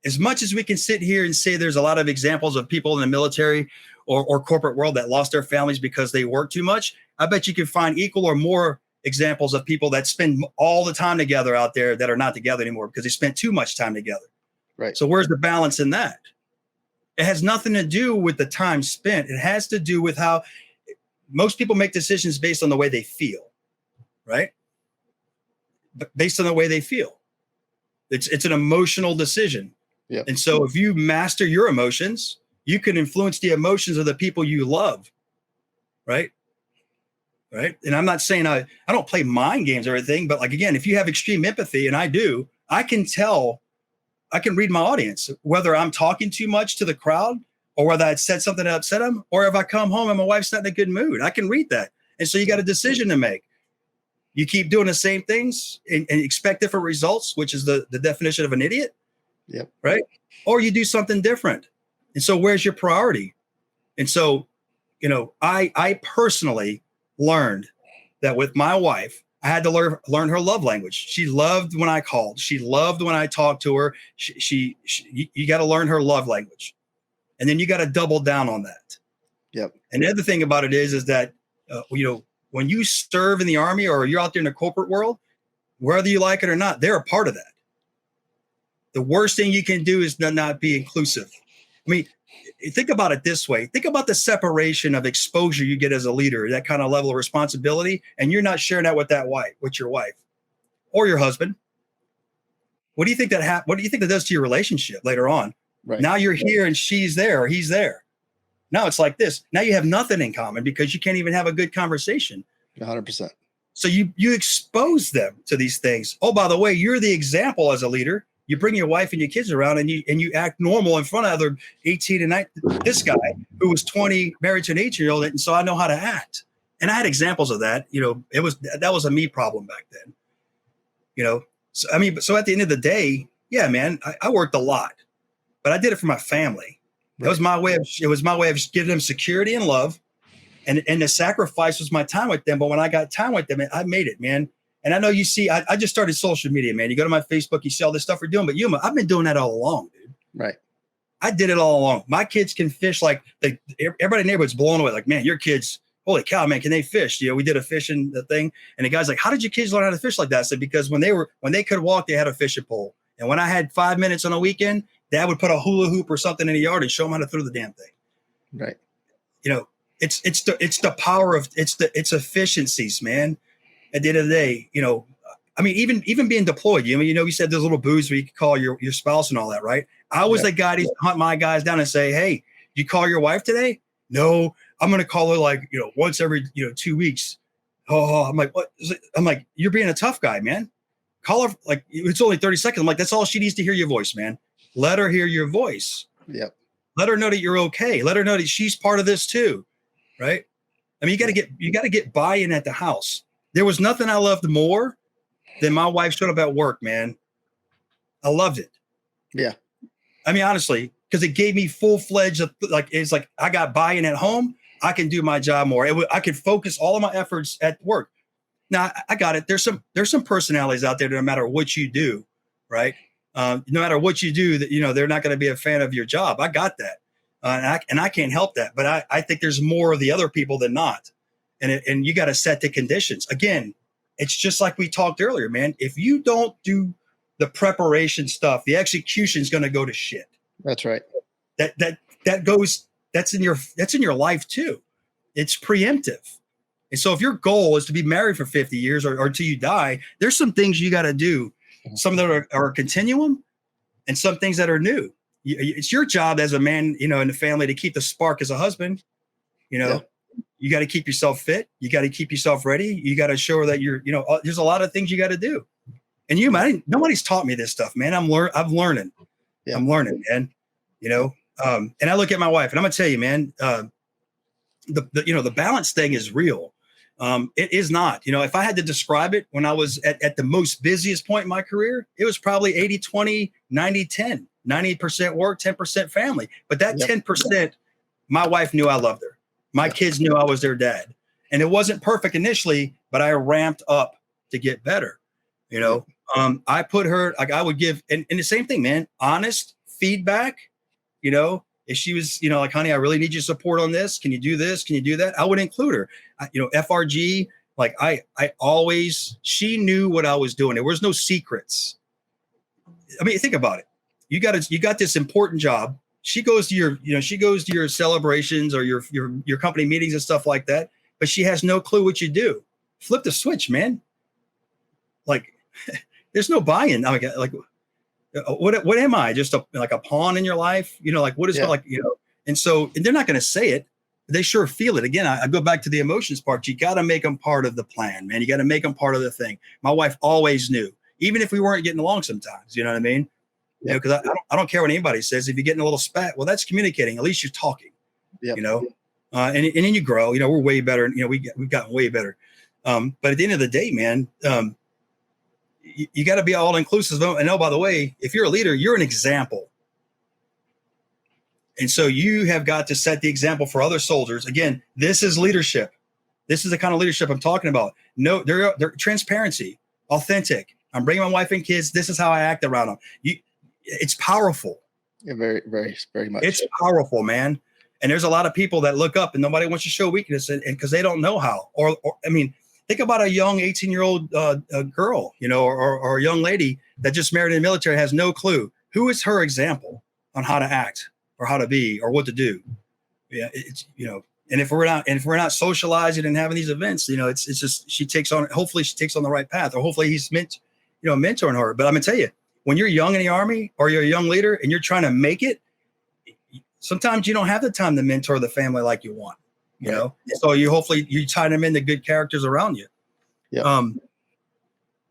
as much as we can sit here and say there's a lot of examples of people in the military or corporate world that lost their families because they work too much, I bet you can find equal or more examples of people that spend all the time together out there that are not together anymore because they spent too much time together. Right. So where's the balance in that? It has nothing to do with the time spent. It has to do with how most people make decisions based on the way they feel, right? But based on the way they feel. It's an emotional decision. Yeah. And so if you master your emotions, you can influence the emotions of the people you love, right? Right. And I'm not saying I don't play mind games or anything, but like, again, if you have extreme empathy, and I do, I can read my audience, whether I'm talking too much to the crowd or whether I'd said something that upset them, or if I come home and my wife's not in a good mood. I can read that. And so you got a decision to make. You keep doing the same things and expect different results, which is the definition of an idiot. Yep. Right. Or you do something different. And so where's your priority? And so, I personally learned that with my wife, I had to learn her love language. She loved when I called. She loved when I talked to her. You got to learn her love language, and then you got to double down on that. Yep. And the other thing about it is that when you serve in the Army or you're out there in the corporate world, whether you like it or not, they're a part of that. The worst thing you can do is not be inclusive. I mean, think about it this way. Think about the separation of exposure you get as a leader, that kind of level of responsibility, and you're not sharing that with your wife or your husband. What do you think what do you think that does to your relationship later on? Right. Now you're here and she's there or he's there. Now it's like this. Now you have nothing in common because you can't even have a good conversation. 100%. So you expose them to these things. Oh, by the way, you're the example as a leader. You bring your wife and your kids around and you act normal in front of other 18 and 19. This guy who was 20, married to an 18-year-old, and so I know how to act. And I had examples of that. That was a me problem back then. So at the end of the day, yeah, man, I worked a lot, but I did it for my family. Right. It was my way of giving them security and love, and the sacrifice was my time with them. But when I got time with them, I made it, man. And I know you see, I just started social media, man. You go to my Facebook, you see all this stuff we're doing, but I've been doing that all along, dude. Right. I did it all along. My kids can fish like everybody in the neighborhood's blown away. Like, man, your kids, holy cow, man, can they fish? We did a fishing thing. And the guy's like, how did your kids learn how to fish like that? I said, because when they could walk, they had a fishing pole. And when I had 5 minutes on a weekend, Dad would put a hula hoop or something in the yard and show them how to throw the damn thing. Right. It's the power of it's efficiencies, man. At the end of the day, even being deployed, you said there's little booths where you can call your spouse and all that, right? I was the guy to hunt my guys down and say, hey, you call your wife today? No, I'm going to call her once every, 2 weeks. Oh, I'm like, what? I'm like, you're being a tough guy, man. Call her, like, it's only 30 seconds. I'm like, that's all she needs to hear your voice, man. Let her hear your voice. Yep. Let her know that you're okay. Let her know that she's part of this too. Right. I mean, you got to get buy-in at the house. There was nothing I loved more than my wife showed up at work, man. I loved it. Yeah. I mean, honestly, because it gave me full-fledged, it's like I got buy-in at home. I can do my job more. I could focus all of my efforts at work. Now, I got it. There's some personalities out there that no matter what you do, right? No matter what you do, that they're not going to be a fan of your job. I got that, and I can't help that. But I think there's more of the other people than not. and you got to set the conditions. Again, it's just like we talked earlier, man. If you don't do the preparation stuff, the execution is going to go to shit. That's right. That's in your life too. It's preemptive. And so if your goal is to be married for 50 years or until you die, there's some things you got to do. Some that are a continuum and some things that are new. It's your job as a man, in the family to keep the spark as a husband. You got to keep yourself fit. You got to keep yourself ready. You got to show that there's a lot of things you got to do. And nobody's taught me this stuff, man. I'm learning. Yeah. I'm learning, man. And I look at my wife and I'm going to tell you, man, the balance thing is real. It is not, if I had to describe it when I was at the most busiest point in my career, it was probably 80-20, 90-10, 90% work, 10% family. But that 10%, my wife knew I loved her. My kids knew I was their dad. And it wasn't perfect initially, but I ramped up to get better. I put her, like I would give, and the same thing, man, honest feedback, if she was, like, honey, I really need your support on this. Can you do this? Can you do that? I would include her. FRG, like she knew what I was doing. There was no secrets. I mean, think about it. You got this important job. She goes to your celebrations or your company meetings and stuff like that, but she has no clue what you do. Flip the switch, man. Like, there's no buy-in. Like, what am I? Just a pawn in your life? What is And so they're not going to say it. They sure feel it. Again, I go back to the emotions part. You got to make them part of the plan, man. You got to make them part of the thing. My wife always knew, even if we weren't getting along sometimes, you know what I mean? Because I don't care what anybody says. If you're getting a little spat, well, that's communicating. At least you're talking, and then you grow, we're way better. We've gotten way better. But at the end of the day, man, you got to be all inclusive. And by the way, if you're a leader, you're an example. And so you have got to set the example for other soldiers. Again, this is leadership. This is the kind of leadership I'm talking about. No, they're transparency, authentic. I'm bringing my wife and kids. This is how I act around them. It's powerful. Yeah, very, very, very much. It's powerful, man. And there's a lot of people that look up and nobody wants to show weakness and because they don't know how. Or I mean, think about a young 18-year-old girl, or a young lady that just married in the military, has no clue. Who is her example on how to act or how to be or what to do? Yeah, it's and if we're not socializing and having these events, it's just hopefully she takes on the right path, or hopefully he's mentoring her. But I'm gonna tell you, when you're young in the Army or you're a young leader and you're trying to make it, sometimes you don't have the time to mentor the family like you want. So you tie them into good characters around you. Yeah.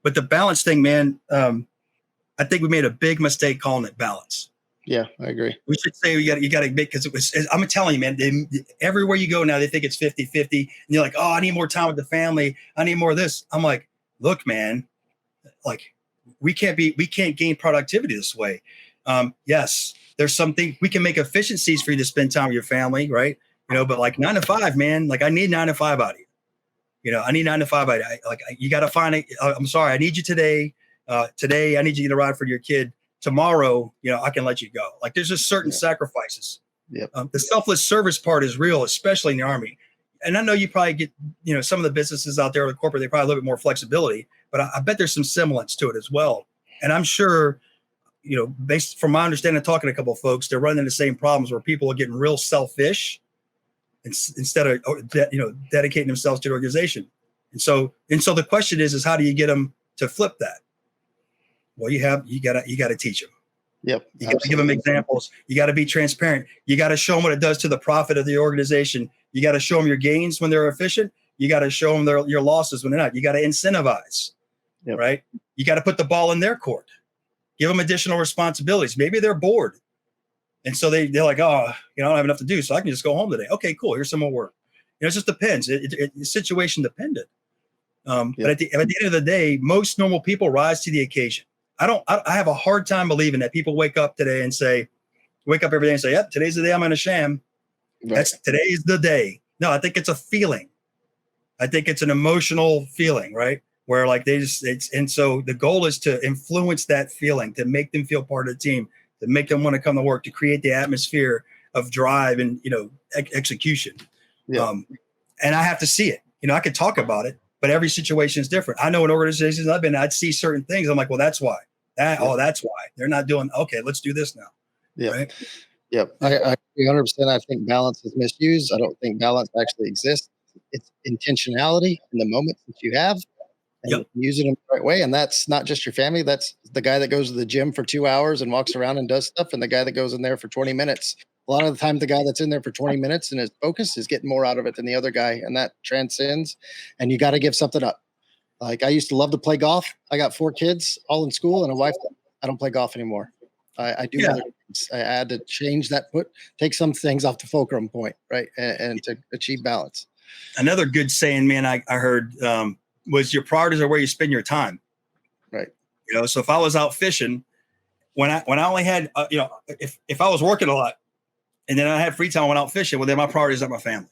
But the balance thing, man, I think we made a big mistake calling it balance. Yeah, I agree. We should say you got to make, because I'm telling you, man, everywhere you go now, they think it's 50-50 and you're like, oh, I need more time with the family. I need more of this. I'm like, look, man, like we can't gain productivity this way. Yes, there's something we can make efficiencies for you to spend time with your family. Right. But like 9 to 5, man, like I need 9 to 5 out of you. I need 9 to 5 out of you. You got to find it. I'm sorry. I need you today. Today, I need you to get a ride for your kid. Tomorrow, I can let you go. Like there's just certain sacrifices. Yep. The selfless service part is real, especially in the Army. And I know you probably get, some of the businesses out there or the corporate, they probably a little bit more flexibility, but I bet there's some semblance to it as well. And I'm sure, based from my understanding, talking to a couple of folks, they're running the same problems where people are getting real selfish instead of, dedicating themselves to the organization. And so the question is how do you get them to flip that? Well, you got to teach them. Yep. You got to give them examples. You got to be transparent. You got to show them what it does to the profit of the organization. You got to show them your gains when they're efficient. You got to show them your losses when they're not. You got to incentivize, right? You got to put the ball in their court. Give them additional responsibilities. Maybe they're bored. And so they're like, oh, I don't have enough to do, so I can just go home today. Okay, cool. Here's some more work. It just depends. It's situation dependent. But at the end of the day, most normal people rise to the occasion. I have a hard time believing that people wake up every day and say, yep, today's the day I'm going to sham. Right. Today is the day. No, I think it's a feeling. I think it's an emotional feeling, right? Where like and so the goal is to influence that feeling, to make them feel part of the team, to make them want to come to work, to create the atmosphere of drive and, execution. Yeah. And I have to see it. I could talk about it, but every situation is different. I know in organizations I've been, I'd see certain things. I'm like, well, that's why. That's why they're not doing. Okay, let's do this now. Yeah. Right. Yep. I agree 100%. I think balance is misused. I don't think balance actually exists. It's intentionality in the moments that you have and Yep. use it in the right way. And that's not just your family. That's the guy that goes to the gym for 2 hours and walks around and does stuff, and the guy that goes in there for 20 minutes. A lot of the time, the guy that's in there for 20 minutes and his focus is getting more out of it than the other guy. And that transcends. And you got to give something up. Like I used to love to play golf. I got 4 kids all in school and a wife. I don't play golf anymore. I do other things. I had to change that, take some things off the fulcrum point, right? And to achieve balance. Another good saying, man, I heard was your priorities are where you spend your time. Right. So if I was out fishing, when I only had, if I was working a lot and then I had free time, I went out fishing, well, then my priorities are my family.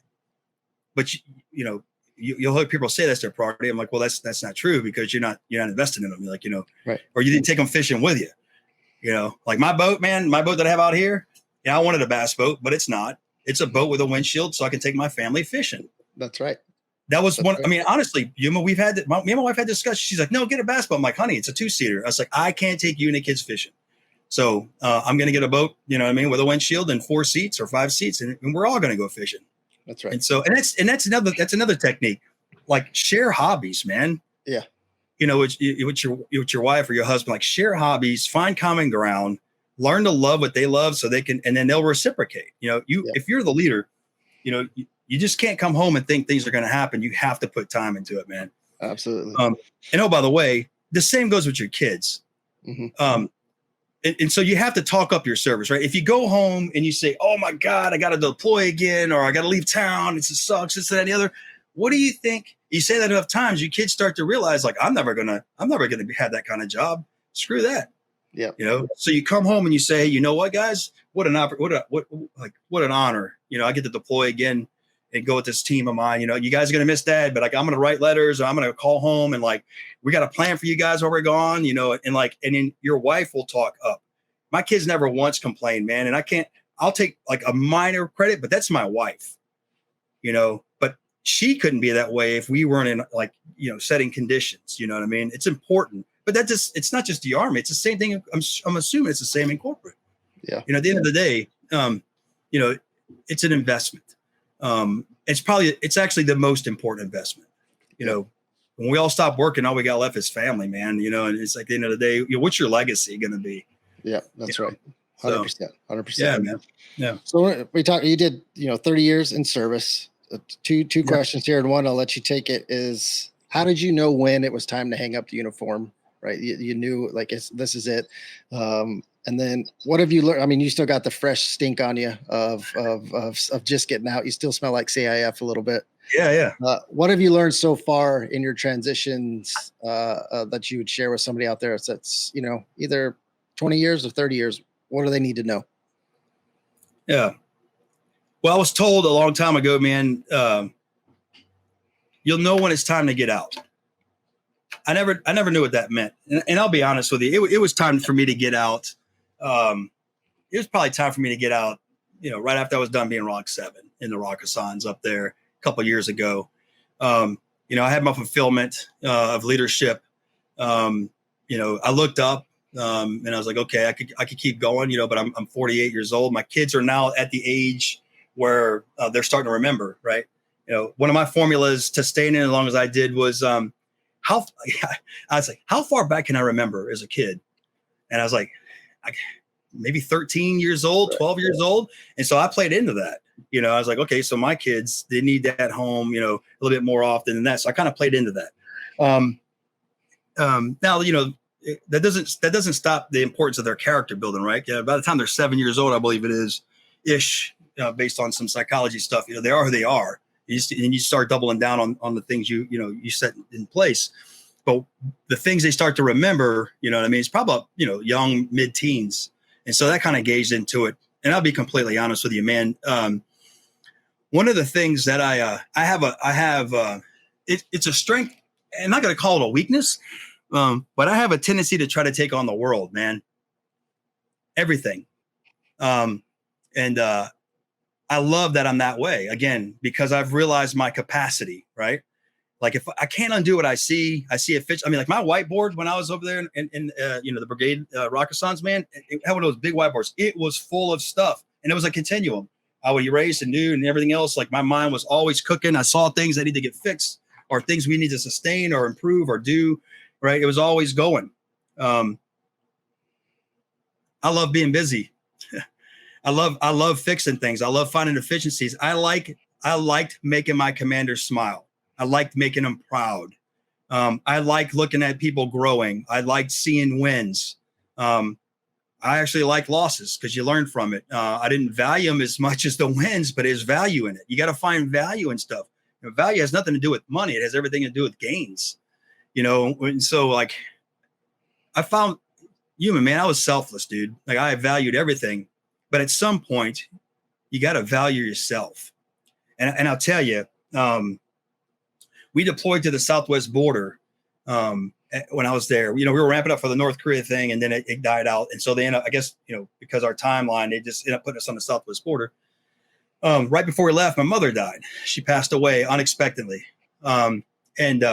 But you'll hear people say that's their priority. I'm like, well, that's not true because you're not investing in them. You're like, right. Or you didn't take them fishing with you. Like my boat that I have out here. Yeah, I wanted a bass boat, but it's not. It's a boat with a windshield, so I can take my family fishing. That's right. That was one. Right. I mean, honestly, Yuma, me and my wife had discussion. She's like, no, get a bass boat. I'm like, honey, it's a 2-seater. I was like, I can't take you and the kids fishing. So I'm going to get a boat, with a windshield and 4 seats or 5 seats, and we're all going to go fishing. That's right. And so, that's another technique, like share hobbies, man. Yeah. With your wife or your husband, like share hobbies, find common ground, learn to love what they love so they can, and then they'll reciprocate. If you're the leader, you just can't come home and think things are going to happen. You have to put time into it, man. Absolutely. And by the way, the same goes with your kids. Mm-hmm. And so you have to talk up your service, right? If you go home and you say, oh my God, I got to deploy again, or I got to leave town, it sucks, this, that, and the other. What do you think? You say that enough times, your kids start to realize, like, I'm never gonna have that kind of job. Screw that. Yeah. So you come home and you say, you know what, guys, what an honor. I get to deploy again and go with this team of mine. You guys are gonna miss Dad, but like I'm gonna write letters, or I'm gonna call home and like we got a plan for you guys while we're gone. And then your wife will talk up. My kids never once complained, man, and I'll take like a minor credit, but that's my wife. But she couldn't be that way if we weren't in setting conditions. You know what I mean? It's important, but it's not just the Army. It's the same thing. I'm assuming it's the same in corporate. Yeah. At the end of the day, it's an investment. It's actually the most important investment. When we all stop working, all we got left is family, man. And it's like at the end of the day, what's your legacy going to be? Yeah, that's right. 100%. 100%. Yeah, man. Yeah. So you did, 30 years in service. Two questions here, and one I'll let you take it is, how did you know when it was time to hang up the uniform? Right, you knew like this is it. And then what have you learned? I mean, you still got the fresh stink on you of just getting out. You still smell like CIF a little bit. Yeah. What have you learned so far in your transitions that you would share with somebody out there that's either 20 years or 30 years? What do they need to know? Yeah. Well, I was told a long time ago, man, you'll know when it's time to get out. I never knew what that meant. And I'll be honest with you, it was time for me to get out. It was probably time for me to get out, right after I was done being Rock 7 in the Rock-a-Thons up there a couple of years ago. I had my fulfillment of leadership. I looked up and I was like, okay, I could keep going, but I'm 48 years old. My kids are now at the age where they're starting to remember, right? One of my formulas to staying in as long as I did was I was like, how far back can I remember as a kid? And I was like, maybe 13 years old, 12 years old. And so I played into that. I was like, okay, so my kids, they need that home, a little bit more often than that. So I kind of played into that. Now, that doesn't stop the importance of their character building, right? By the time they're 7 years old, I believe it is ish, based on some psychology stuff, they are who they are. And you start doubling down on the things you set in place. But the things they start to remember, it's probably, young mid-teens. And so that kind of gauged into it. And I'll be completely honest with you, man. One of the things that I have, it's a strength, and I'm not going to call it a weakness, but I have a tendency to try to take on the world, man. Everything. I love that I'm that way, again, because I've realized my capacity, right? Like if I can't undo what I see a fish. I mean, like my whiteboard when I was over there in the brigade, Rockasans, man, it had one of those big whiteboards. It was full of stuff, and it was a continuum. I would erase and do and everything else. Like my mind was always cooking. I saw things that need to get fixed, or things we need to sustain or improve or do. Right? It was always going. I love being busy. I love fixing things. I love finding efficiencies. I liked making my commanders smile. I liked making them proud. I liked looking at people growing. I liked seeing wins. I actually like losses because you learn from it. I didn't value them as much as the wins, but there's value in it. You got to find value in stuff. You know, value has nothing to do with money. It has everything to do with gains. You know, and so like I found human, man, I was selfless, dude. Like I valued everything, but at some point you got to value yourself. And I'll tell you, we deployed to the southwest border when I was there. You know, we were ramping up for the North Korea thing, and then it died out. And so they ended up, I guess, you know, because our timeline, they just ended up putting us on the southwest border. Right before we left, my mother died. She passed away unexpectedly. And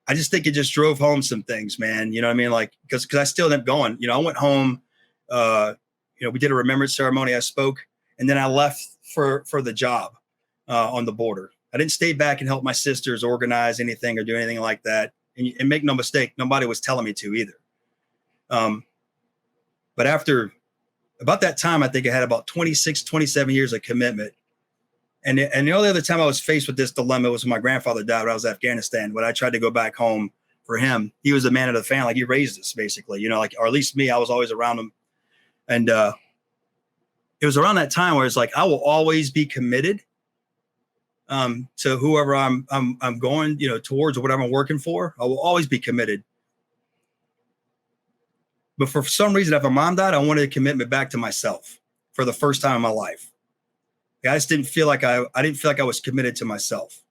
I just think it just drove home some things, man. You know what I mean? Like, because I still ended up going. You know, I went home. You know, we did a remembrance ceremony. I spoke, and then I left for the job on the border. I didn't stay back and help my sisters organize anything or do anything like that. And make no mistake, nobody was telling me to either. But after about that time, I think I had about 26, 27 years of commitment. And the only other time I was faced with this dilemma was when my grandfather died when I was in Afghanistan. When I tried to go back home for him, he was the man of the family. Like he raised us basically, you know, like, or at least me, I was always around him. And it was around that time where it's like, I will always be committed to whoever I'm going, you know, towards or whatever I'm working for. I will always be committed. But for some reason, after my mom died, I wanted a commitment back to myself for the first time in my life. I just didn't feel like I didn't feel like I was committed to myself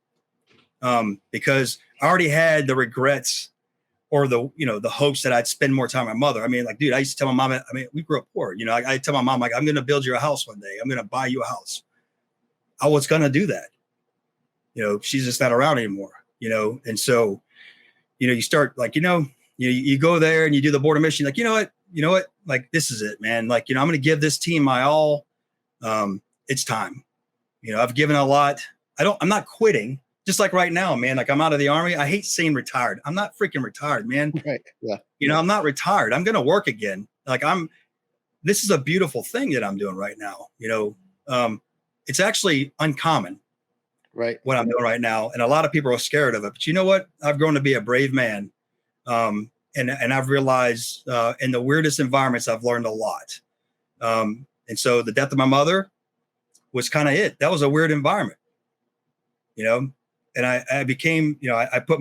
because I already had the regrets or the hopes that I'd spend more time with my mother. I mean, like, dude, I used to tell my mom, I mean, we grew up poor, you know, I tell my mom, like, I'm going to build you a house one day. I'm going to buy you a house. I was going to do that. You know, she's just not around anymore, you know? And so, you know, you start like, you go there and you do the border mission. Like, you know what, like, this is it, man. Like, you know, I'm going to give this team my all. It's time. You know, I've given a lot. I'm not quitting. Just like right now, man, like I'm out of the Army. I hate saying retired. I'm not freaking retired, man. Right. Yeah. You know, I'm not retired. I'm going to work again. Like this is a beautiful thing that I'm doing right now. You know, it's actually uncommon. Right. What I'm doing right now. And a lot of people are scared of it, but you know what? I've grown to be a brave man. And I've realized, in the weirdest environments, I've learned a lot. And so the death of my mother was kind of it. That was a weird environment, you know, and I became, you know, I put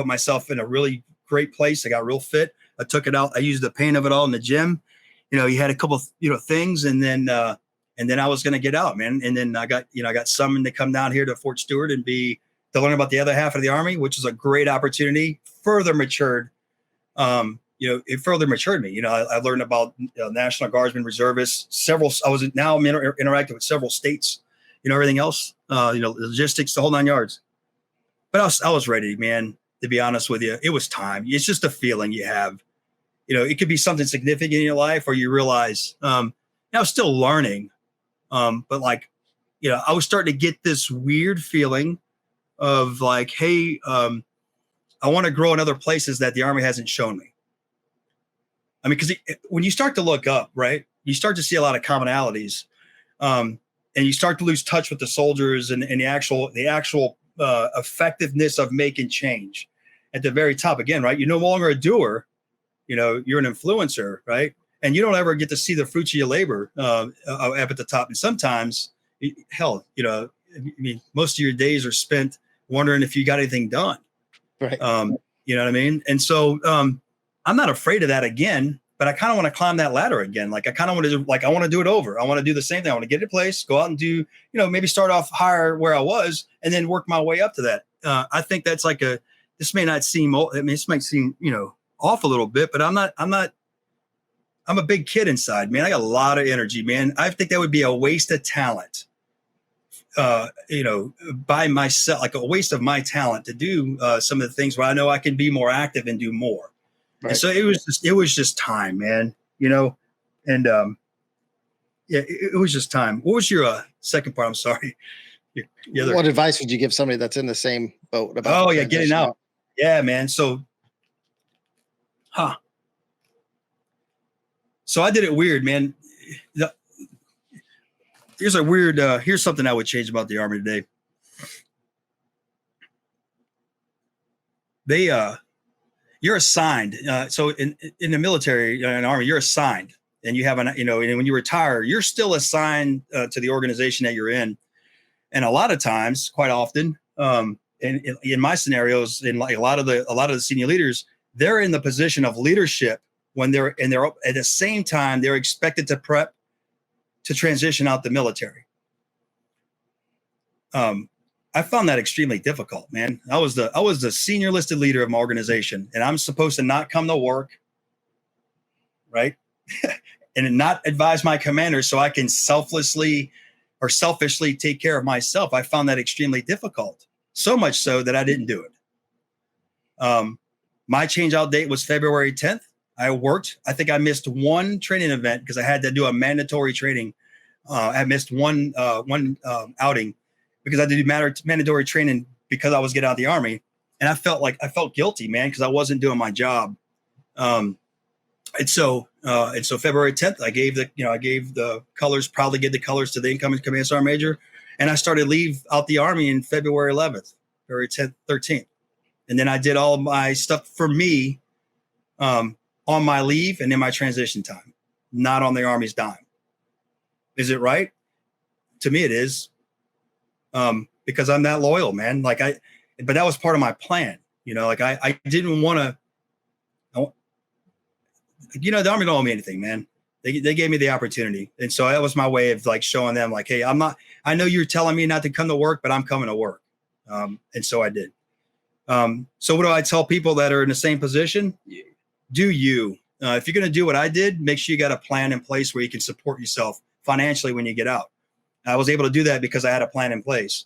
myself in a really great place. I got real fit. I took it out. I used the pain of it all in the gym. You know, you had a couple, you know, things, and then I was going to get out, man. And then I got summoned to come down here to Fort Stewart and to learn about the other half of the Army, which is a great opportunity. Further matured, it further matured me. You know, I learned about National Guardsmen, reservists, I'm interacting with several states, you know, everything else, logistics, the whole 9 yards. But I was ready, man, to be honest with you. It was time. It's just a feeling you have. You know, it could be something significant in your life, or you realize, I was still learning. But like, you know, I was starting to get this weird feeling of like, hey, I want to grow in other places that the Army hasn't shown me. I mean, because when you start to look up, right, you start to see a lot of commonalities, and you start to lose touch with the soldiers and the actual effectiveness of making change at the very top. Again, right, you're no longer a doer, you know, you're an influencer, right? And you don't ever get to see the fruits of your labor up at the top. And sometimes, hell, you know, I mean, most of your days are spent wondering if you got anything done. Right. You know what I mean? And so I'm not afraid of that again, but I kind of want to climb that ladder again. Like I kind of want to I want to do it over. I want to do the same thing. I want to get a place, go out and do, you know, maybe start off higher where I was and then work my way up to that. I think that's like this may not seem, I mean, this might seem, you know, off a little bit, but I'm a big kid inside, man. I got a lot of energy, man. I think that would be a waste of talent by myself, like a waste of my talent to do some of the things where I know I can be more active and do more. Right. And so it was just time, man, and it was just time. What was your second part? I'm sorry. What advice would you give somebody that's in the same boat about? Oh yeah, getting out. Yeah, man. So, So I did it weird, man. Here's something I would change about the Army today. You're assigned. So in the military, in the Army, you're assigned, and you have and when you retire, you're still assigned to the organization that you're in. And a lot of times, quite often, in my scenarios, in like a lot of the senior leaders, they're in the position of leadership when they're at the same time they're expected to prep to transition out the military. I found that extremely difficult, man. I was the senior listed leader of my organization, and I'm supposed to not come to work, right? And not advise my commander so I can selfishly take care of myself. I found that extremely difficult. So much so that I didn't do it. My change out date was February 10th. I worked. I think I missed one training event because I had to do a mandatory training. I missed one outing because I had to do mandatory training because I was getting out of the Army, and I felt guilty, man, because I wasn't doing my job. And so February 10th, I gave the colors, proudly gave the colors to the incoming command sergeant major, and I started leave out the Army in February 11th, February 10th, 13th, and then I did all of my stuff for me. On my leave and in my transition time, not on the Army's dime. Is it right? To me, it is. Because I'm that loyal, man. But that was part of my plan. I didn't want to, the Army don't owe me anything, man. They gave me the opportunity. And so that was my way of like showing them like, hey, I know you're telling me not to come to work, but I'm coming to work. And so I did. So what do I tell people that are in the same position? Do you, if you're going to do what I did, make sure you got a plan in place where you can support yourself financially when you get out. I was able to do that because I had a plan in place.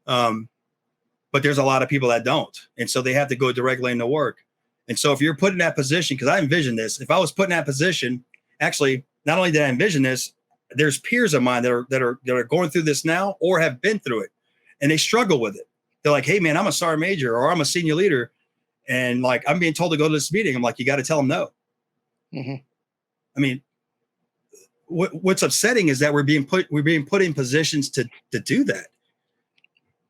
But there's a lot of people that don't. And so they have to go directly into work. And so if you're put in that position, because I envisioned this, if I was put in that position, actually, not only did I envision this, there's peers of mine that are going through this now or have been through it, and they struggle with it. They're like, hey man, I'm a sergeant major or I'm a senior leader. And like, I'm being told to go to this meeting. I'm like, you got to tell them no. Mm-hmm. I mean, what's upsetting is that we're being put in positions to do that.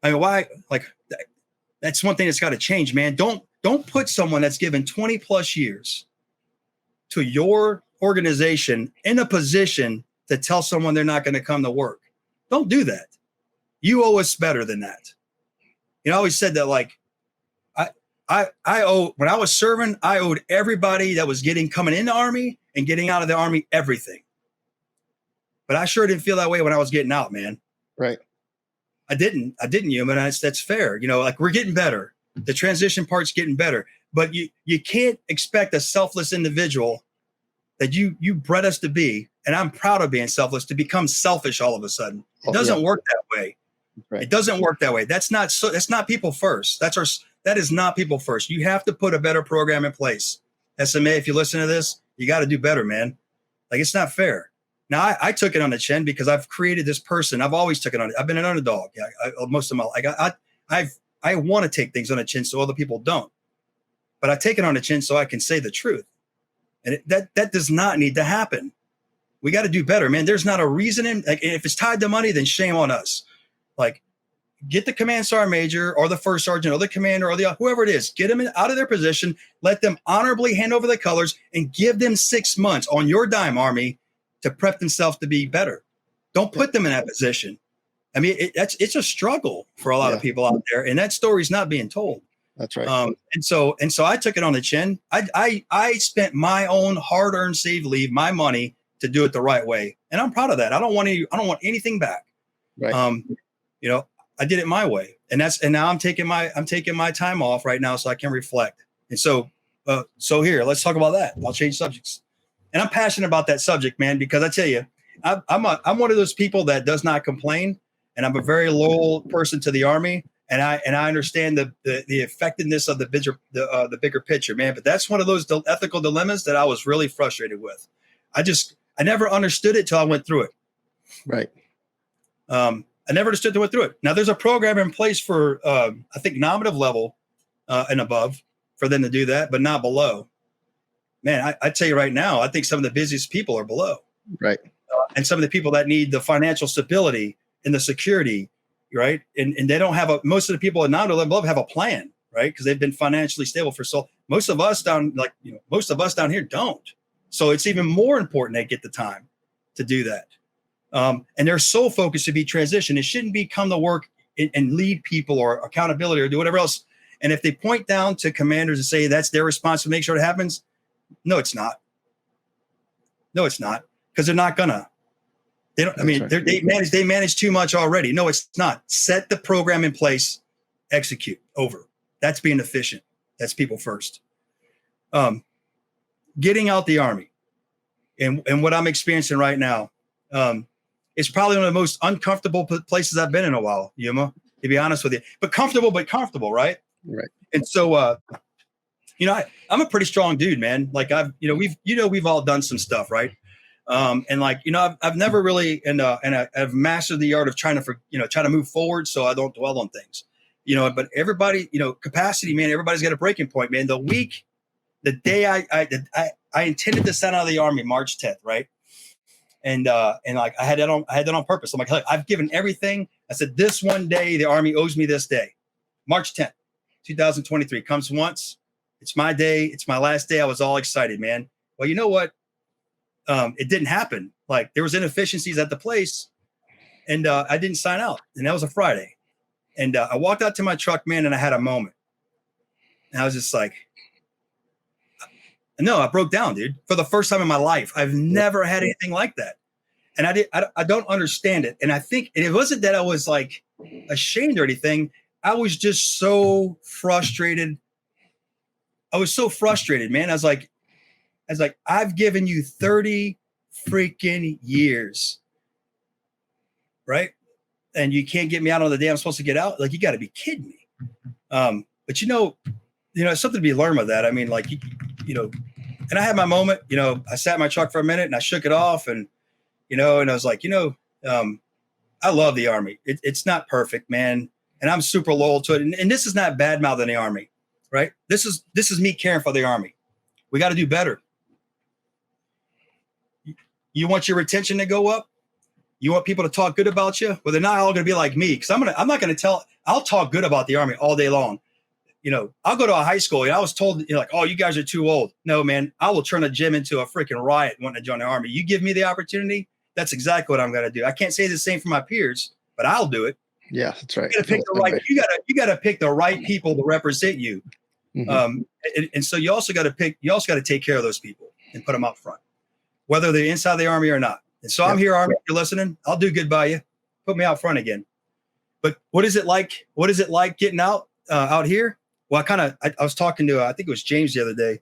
I mean, why? Like, that's one thing that's got to change, man. Don't put someone that's given 20 plus years to your organization in a position to tell someone they're not going to come to work. Don't do that. You owe us better than that. I always said that, like, I owe, when I was serving, I owed everybody that was coming in the Army and getting out of the Army everything. But I sure didn't feel that way when I was getting out, man. Right. I didn't, but that's fair. Like, we're getting better. The transition part's getting better, but you can't expect a selfless individual that you bred us to be. And I'm proud of being selfless, to become selfish all of a sudden. It doesn't work that way. Right. It doesn't work that way. That's not people first. That is not people first. You have to put a better program in place. SMA, if you listen to this, you got to do better, man. Like, it's not fair. Now, I took it on the chin because I've created this person. I've always taken on it. I've been an underdog. Yeah, most of my life. I want to take things on the chin so other people don't. But I take it on the chin so I can say the truth. And that does not need to happen. We got to do better, man. There's not a reason. Like, if it's tied to money, then shame on us. Like, get the command sergeant major or the first sergeant or the commander or whoever it is, get them out of their position, let them honorably hand over the colors, and give them 6 months on your dime, Army, to prep themselves to be better. Don't put them in that position. I mean, it's a struggle for a lot of people out there, and that story's not being told. That's right. And so I took it on the chin. I spent my own hard-earned saved leave, my money, to do it the right way, and I'm proud of that. I don't want anything back. Right. I did it my way, and now I'm taking my time off right now so I can reflect. And so here, let's talk about that. I'll change subjects, and I'm passionate about that subject, man, because I tell you, I'm one of those people that does not complain, and I'm a very loyal person to the Army, and I understand the effectiveness of the bigger picture, man. But that's one of those ethical dilemmas that I was really frustrated with. I never understood it till I went through it. Right. I never understood till I went through it. Now there's a program in place for I think nominative level and above for them to do that, but not below. Man, I tell you right now, I think some of the busiest people are below. Right. And some of the people that need the financial stability and the security, right? And they don't have most of the people at nominative level have a plan, right? Because they've been financially stable for most of us down here don't. So it's even more important they get the time to do that. And their sole focus should be transition. It shouldn't be come to work and lead people or accountability or do whatever else. And if they point down to commanders and say that's their response to make sure it happens, no, it's not. No, it's not, because they're not gonna. They don't. I mean, right. They manage too much already. No, it's not. Set the program in place, execute. Over. That's being efficient. That's people first. Getting out the Army, and what I'm experiencing right now. It's probably one of the most uncomfortable places I've been in a while, Yuma, to be honest with you. But comfortable, right? Right. And so, I'm a pretty strong dude, man. Like we've all done some stuff, right? And like, I've never really, and I've mastered the art of trying to move forward so I don't dwell on things, but everybody, capacity, man, everybody's got a breaking point, man. The day I intended to sign out of the Army, March 10th, right? And like I had that on purpose. I'm like, hey, I've given everything. I said, this one day the Army owes me this day. March 10th, 2023 comes once. It's my day. It's my last day. I was all excited, man. Well, you know what? It didn't happen. Like there was inefficiencies at the place, and I didn't sign out. And that was a Friday. And I walked out to my truck, man, and I had a moment. And I was just like, no, I broke down, dude. For the first time in my life, I've never had anything like that. And I don't understand it. And I think it wasn't that I was like ashamed or anything. I was just so frustrated. I was so frustrated, man. I was like, I've given you 30 freaking years, right? And you can't get me out on the day I'm supposed to get out. Like, you got to be kidding me. But it's something to be learned with that. I mean, like, and I had my moment, I sat in my truck for a minute and I shook it off and I was like, I love the Army. It's not perfect, man. And I'm super loyal to it. And this is not bad mouthing the Army, right? This is me caring for the Army. We got to do better. You want your retention to go up? You want people to talk good about you? Well, they're not all going to be like me. Cause I'll talk good about the Army all day long. I'll go to a high school and I was told, oh, you guys are too old. No, man, I will turn a gym into a freaking riot wanting to join the Army. You give me the opportunity. That's exactly what I'm going to do. I can't say the same for my peers, but I'll do it. Yeah, that's right. You got to pick the right people to represent you. Mm-hmm. And so you also got to take care of those people and put them up front, whether they're inside the Army or not. And so I'm here, Army, if you're listening, I'll do good by you. Put me out front again. But what is it like? What is it like getting out here? Well, I was talking to, I think it was James the other day,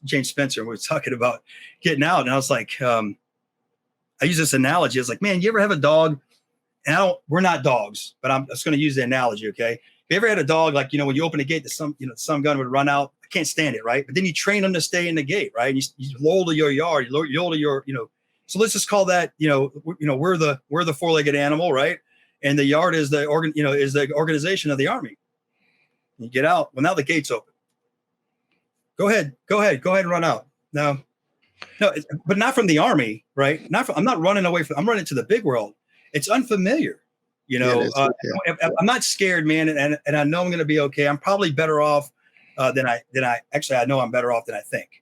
James Spencer, and we were talking about getting out. And I was like, I use this analogy. I was like, man, you ever have a dog? And we're not dogs, but I'm just going to use the analogy. Okay. If you ever had a dog, like, when you open a gate, some gun would run out. I can't stand it. Right. But then you train them to stay in the gate. Right. And you loll to your yard, you loll to your, so let's just call that, we're the four-legged animal. Right. And the yard is the organization of the Army. You get out. Well, now the gate's open. Go ahead and run out. No, but not from the Army, right? I'm not running away I'm running to the big world. It's unfamiliar, I'm not scared, man. And I know I'm going to be okay. I'm probably better off than I know I'm better off than I think.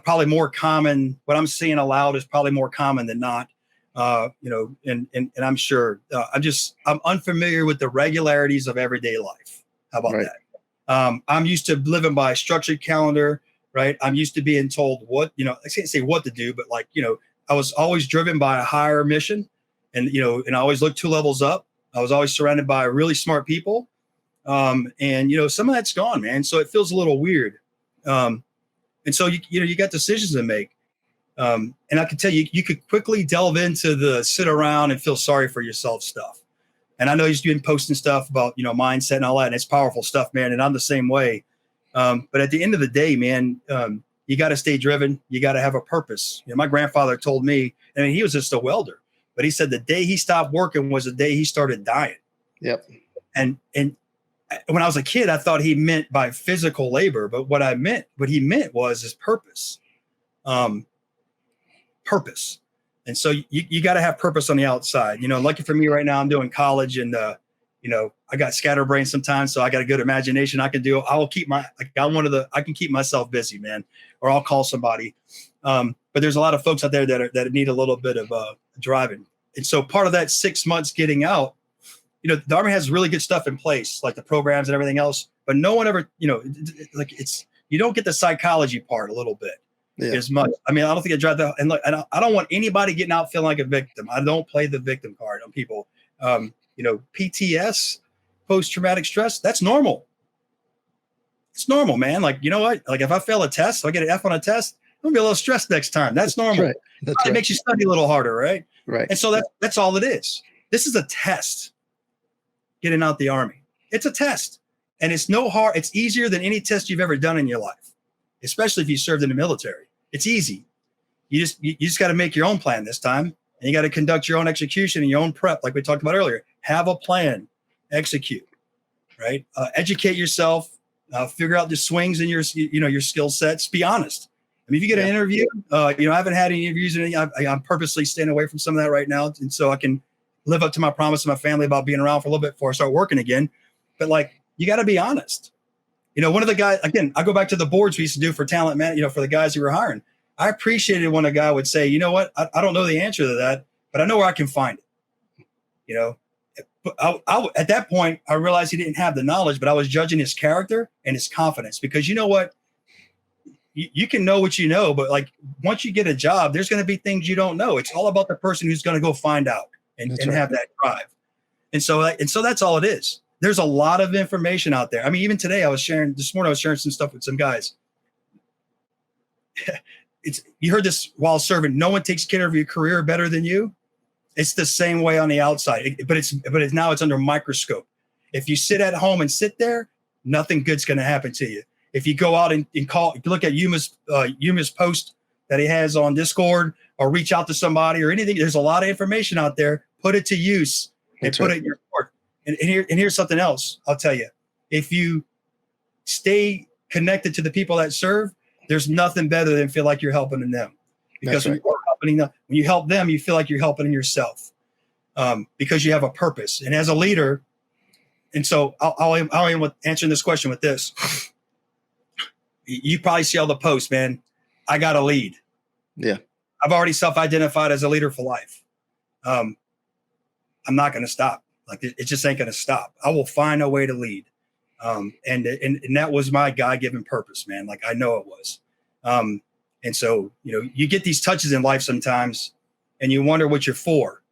Probably more common. What I'm saying aloud is probably more common than not. And I'm sure I'm unfamiliar with the regularities of everyday life. How about that? I'm used to living by a structured calendar, right? I'm used to being told what, I can't say what to do, but like, I was always driven by a higher mission and I always looked 2 levels up. I was always surrounded by really smart people. And some of that's gone, man. So it feels a little weird. And so, you got decisions to make. And I can tell you, you could quickly delve into the sit around and feel sorry for yourself stuff. And I know he's been posting stuff about, mindset and all that, and it's powerful stuff, man. And I'm the same way. But at the end of the day, man, you got to stay driven. You got to have a purpose. My grandfather told me, I mean, he was just a welder, but he said the day he stopped working was the day he started dying. Yep. And when I was a kid, I thought he meant by physical labor, but what he meant was his purpose. Purpose. And so you got to have purpose on the outside. Lucky for me right now, I'm doing college, and I got scatterbrain sometimes, so I got a good imagination. I can keep myself busy, man, or I'll call somebody. But there's a lot of folks out there that need a little bit of driving. And so part of that 6 months getting out, the Army has really good stuff in place, like the programs and everything else, but no one ever, you don't get the psychology part a little bit. Yeah. As much. I mean, I don't think I drive that. And look, I don't want anybody getting out feeling like a victim. I don't play the victim card on people. PTS, post-traumatic stress, that's normal. It's normal, man. Like, you know what? Like if I fail a test, if I get an F on a test, I'm gonna be a little stressed next time. That's normal. That's right. It makes you study a little harder, right? Right. And so that's all it is. This is a test. Getting out the Army. It's a test. And it's it's easier than any test you've ever done in your life, especially if you served in the military. It's easy. You just got to make your own plan this time, and you got to conduct your own execution and your own prep, like we talked about earlier. Have a plan, execute, right? Educate yourself, figure out the swings in your skill sets. Be honest. I mean, if you get an interview, I haven't had any interviews, and I'm purposely staying away from some of that right now, and so I can live up to my promise to my family about being around for a little bit before I start working again. But you got to be honest. One of the guys, again, I go back to the boards we used to do for talent, man, for the guys who were hiring. I appreciated when a guy would say, you know what, I don't know the answer to that, but I know where I can find it. But at that point, I realized he didn't have the knowledge, but I was judging his character and his confidence, because you know what, you can know what you know, but once you get a job, there's going to be things you don't know. It's all about the person who's going to go find out and have that drive. And so that's all it is. There's a lot of information out there. I mean, even today this morning I was sharing some stuff with some guys. You heard this while serving. No one takes care of your career better than you. It's the same way on the outside, but now it's under a microscope. If you sit at home and sit there, nothing good's going to happen to you. If you go out and look at Yuma's post that he has on Discord, or reach out to somebody or anything, there's a lot of information out there. Put it to use and put it in your court. And here's something else I'll tell you. If you stay connected to the people that serve, there's nothing better than feel like you're helping them. Because when you're helping them, when you help them, you feel like you're helping yourself, because you have a purpose. And as a leader, and so I'll end with answering this question with this. You probably see all the posts, man. I got to lead. Yeah. I've already self-identified as a leader for life. I'm not going to stop. It just ain't going to stop. I will find a way to lead. And that was my God-given purpose, man. I know it was. And so, you get these touches in life sometimes and you wonder what you're for.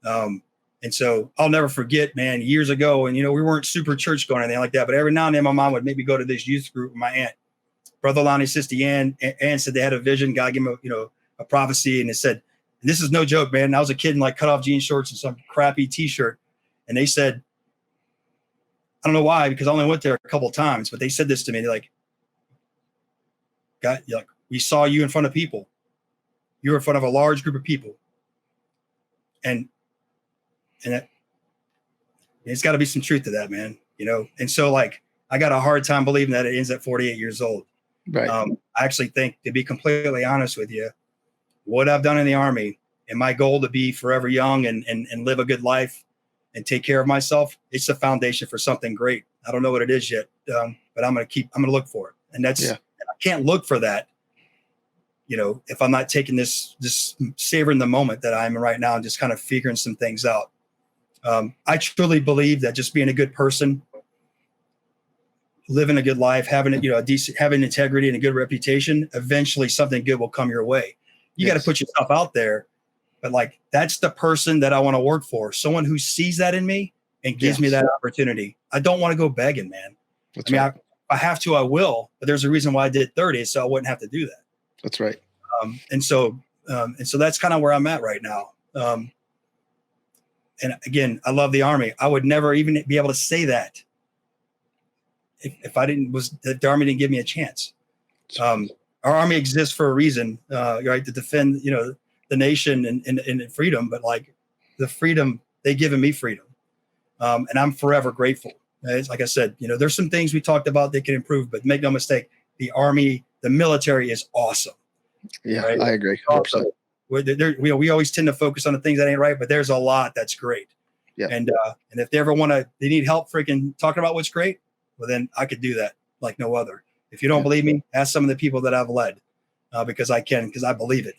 And so I'll never forget, man, years ago, and, we weren't super church going or anything like that, but every now and then my mom would make me go to this youth group with my aunt, Brother Lonnie, Sister Ann said they had a vision. God gave them a prophecy. And it said, and this is no joke, man. I was a kid in cut off jean shorts and some crappy t-shirt. And they said, I don't know why, because I only went there a couple of times, but they said this to me. They're like, God, we saw you in front of people. You were in front of a large group of people. And it's got to be some truth to that, man. And so I got a hard time believing that it ends at 48 years old. Right. I actually think, to be completely honest with you, what I've done in the Army and my goal to be forever young and live a good life and take care of myself, it's the foundation for something great. I don't know what it is yet, but I'm going to look for it. And I can't look for that, if I'm not taking this savoring the moment that I'm in right now and just kind of figuring some things out. I truly believe that just being a good person, living a good life, having having integrity and a good reputation, eventually something good will come your way. You got to put yourself out there. But that's the person that I want to work for. Someone who sees that in me and gives me that opportunity. I don't want to go begging, man. If I have to, I will, but there's a reason why I did 30, so I wouldn't have to do that. That's right. And so that's kind of where I'm at right now. and again, I love the Army. I would never even be able to say that if the Army didn't give me a chance. Our Army exists for a reason, right? To defend, the nation and freedom, but like the freedom, they given me freedom. And I'm forever grateful. It's like I said, there's some things we talked about that can improve, but make no mistake, the Army, the military is awesome. Yeah, right? I agree. 100%. We always tend to focus on the things that ain't right, but there's a lot that's great. Yeah. And if they ever they need help freaking talking about what's great, well, then I could do that like no other. If you don't believe me, ask some of the people that I've led, because I believe it.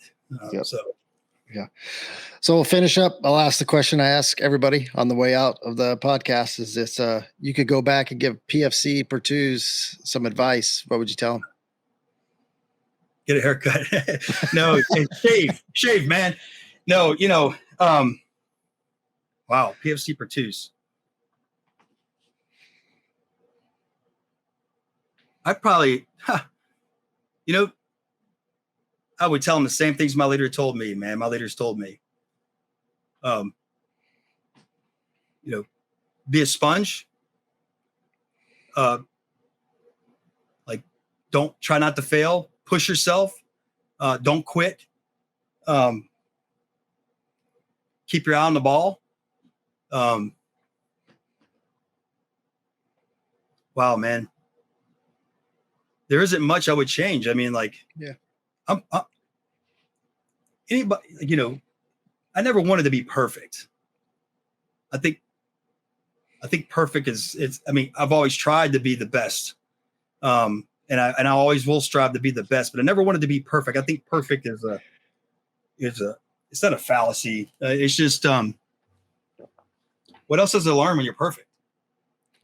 So we'll finish up. I'll ask the question I ask everybody on the way out of the podcast. Is this, you could go back and give PFC Pertuz some advice. What would you tell him? Get a haircut. No, shave, man. No, wow. PFC Pertuz. I probably, I would tell him the same things my leader told me, man. My leaders told me, be a sponge. Like, don't try not to fail. Push yourself. Don't quit. Keep your eye on the ball. Wow, man. There isn't much I would change. I mean, like, anybody, I never wanted to be perfect. I think perfect I've always tried to be the best. And I always will strive to be the best, but I never wanted to be perfect. I think perfect is it's not a fallacy. It's just, what else does it learn when you're perfect?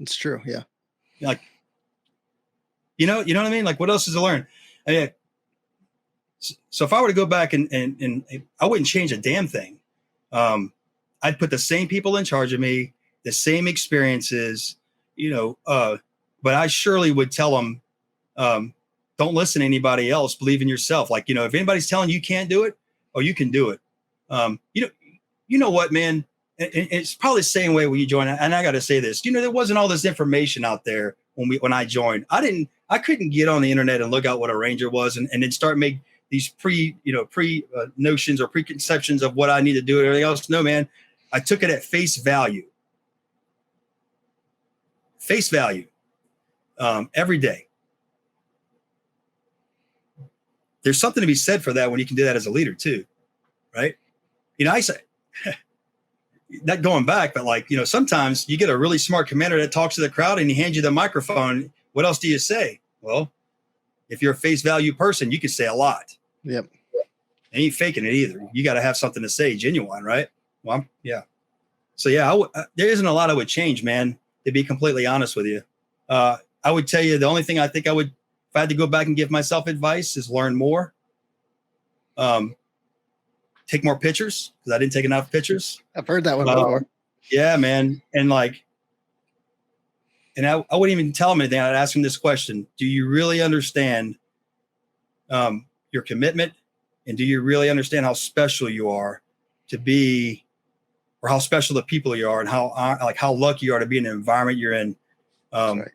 It's true. Yeah. Like, you know what I mean? Like, what else does it learn? I mean, so if I were to go back and I wouldn't change a damn thing. I'd put the same people in charge of me, the same experiences, but I surely would tell them, don't listen to anybody else. Believe in yourself. Like, if anybody's telling you can't do it, oh, you can do it. You know what, man? And it's probably the same way when you join. And I got to say this, there wasn't all this information out there when I joined. I couldn't get on the internet and look out what a Ranger was and then start make these pre notions or preconceptions of what I need to do and everything else. No, man, I took it at face value. Every day. There's something to be said for that when you can do that as a leader too, right? I say, not going back, but like, sometimes you get a really smart commander that talks to the crowd and he hands you the microphone. What else do you say? Well, if you're a face value person, you can say a lot. Yep. And you ain't faking it either. You got to have something to say, genuine, right? Well, yeah. So there isn't a lot I would change, man, to be completely honest with you. I would tell you the only thing I think if I had to go back and give myself advice is learn more. Take more pictures because I didn't take enough pictures. I've heard that one before. Yeah, man. And I wouldn't even tell him anything. I'd ask him this question. Do you really understand your commitment? And do you really understand how special you are to be, or how special the people you are and how lucky you are to be in the environment you're in? Right.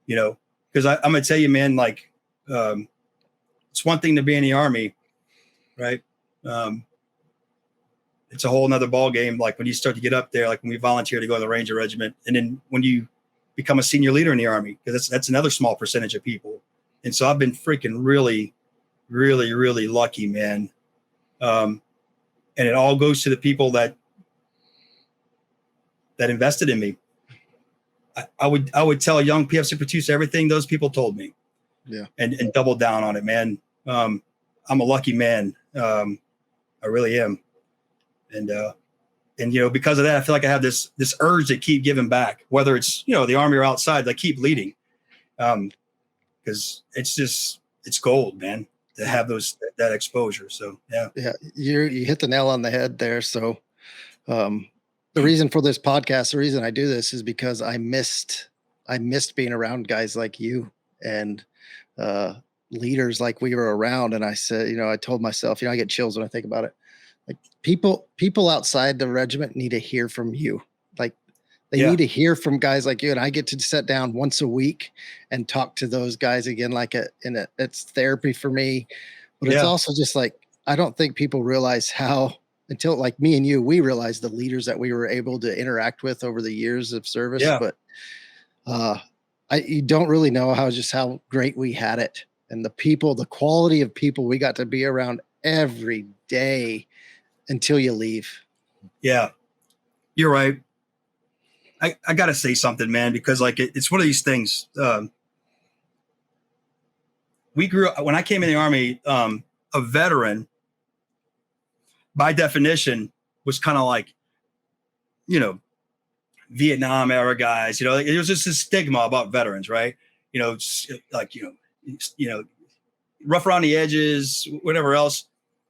Because I'm going to tell you, man, like, it's one thing to be in the Army, right? It's a whole nother ball game. Like when you start to get up there, like when we volunteer to go in the Ranger Regiment, and then when you become a senior leader in the Army, because that's another small percentage of people. And so I've been freaking really, really, really lucky, man. And it all goes to the people that invested in me. I would tell a young PFC Pertuz everything those people told me. Yeah. And double down on it, man. I'm a lucky man. I really am. And because of that, I feel like I have this urge to keep giving back, whether it's, the Army or outside, like keep leading. Because it's gold, man, to have that exposure. So, yeah. Yeah. You hit the nail on the head there. So, the reason for this podcast, the reason I do this is because I missed being around guys like you and, leaders like we were around. And I said, I told myself, I get chills when I think about it. Like people outside the regiment need to hear from you. Like they Yeah. need to hear from guys like you. And I get to sit down once a week and talk to those guys again, it's therapy for me. But it's Yeah. also just like, I don't think people realize how, until like me and you, we realized the leaders that we were able to interact with over the years of service. Yeah. But you don't really know how great we had it, and the quality of people we got to be around every day until you leave. Yeah. You're right. I got to say something, man, because like it's one of these things. We grew up when I came in the Army. A veteran, by definition, was kind of like, you know, Vietnam era guys. You know, it was just a stigma about veterans, right? You know, like rough around the edges, whatever else.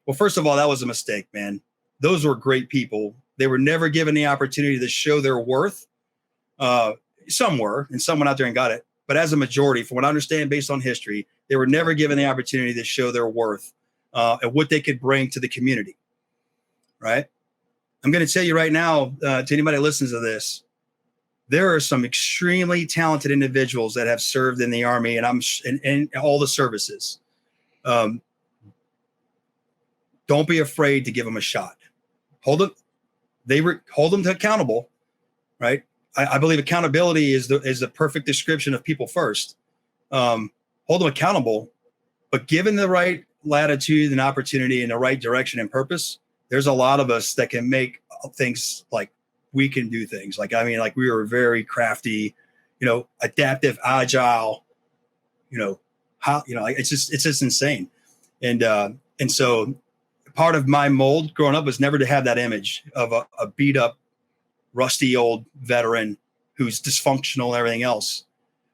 Well, first of all, that was a mistake, man. Those were great people. They were never given the opportunity to show their worth. Some were, and some went out there and got it. But as a majority, from what I understand, based on history, they were never given the opportunity to show their worth and what they could bring to the community. Right? I'm going to tell you right now, to anybody that listens to this, there are some extremely talented individuals that have served in the Army and in all the services. Don't be afraid to give them a shot. Hold them to accountable, right? I believe accountability is the perfect description of people first. Hold them accountable, but given the right latitude and opportunity and the right direction and purpose, there's a lot of us that can make things like we can do things. Like, I mean, like we were very crafty, adaptive, agile, like it's just insane. And so part of my mold growing up was never to have that image of a beat up, rusty old veteran who's dysfunctional and everything else.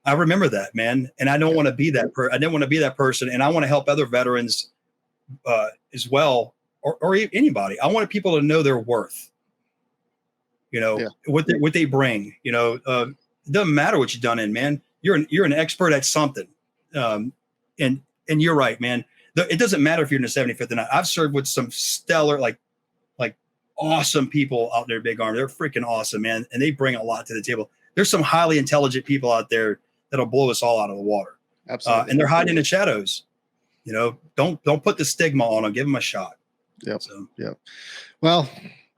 I remember that, man. And I don't want to be that I didn't want to be that person. And I want to help other veterans as well, or anybody. I want people to know their worth, what they bring, it doesn't matter what you've done in, man. You're an expert at something. And you're right, man. It doesn't matter if you're in the 75th or not. I've served with some stellar, like awesome people out there, Big Arm. They're freaking awesome, man. And they bring a lot to the table. There's some highly intelligent people out there that'll blow us all out of the water. Absolutely. And they're hiding in the shadows. Don't put the stigma on them. Give them a shot. Yep. Yep. Well,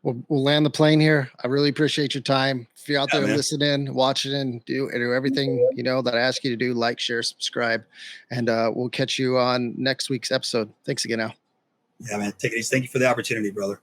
we'll land the plane here. I really appreciate your time. If you're out there listening, watching, and do everything that I ask you to do, like, share, subscribe, and we'll catch you on next week's episode. Thanks again, Al. Yeah, man. Take it easy. Thank you for the opportunity, brother.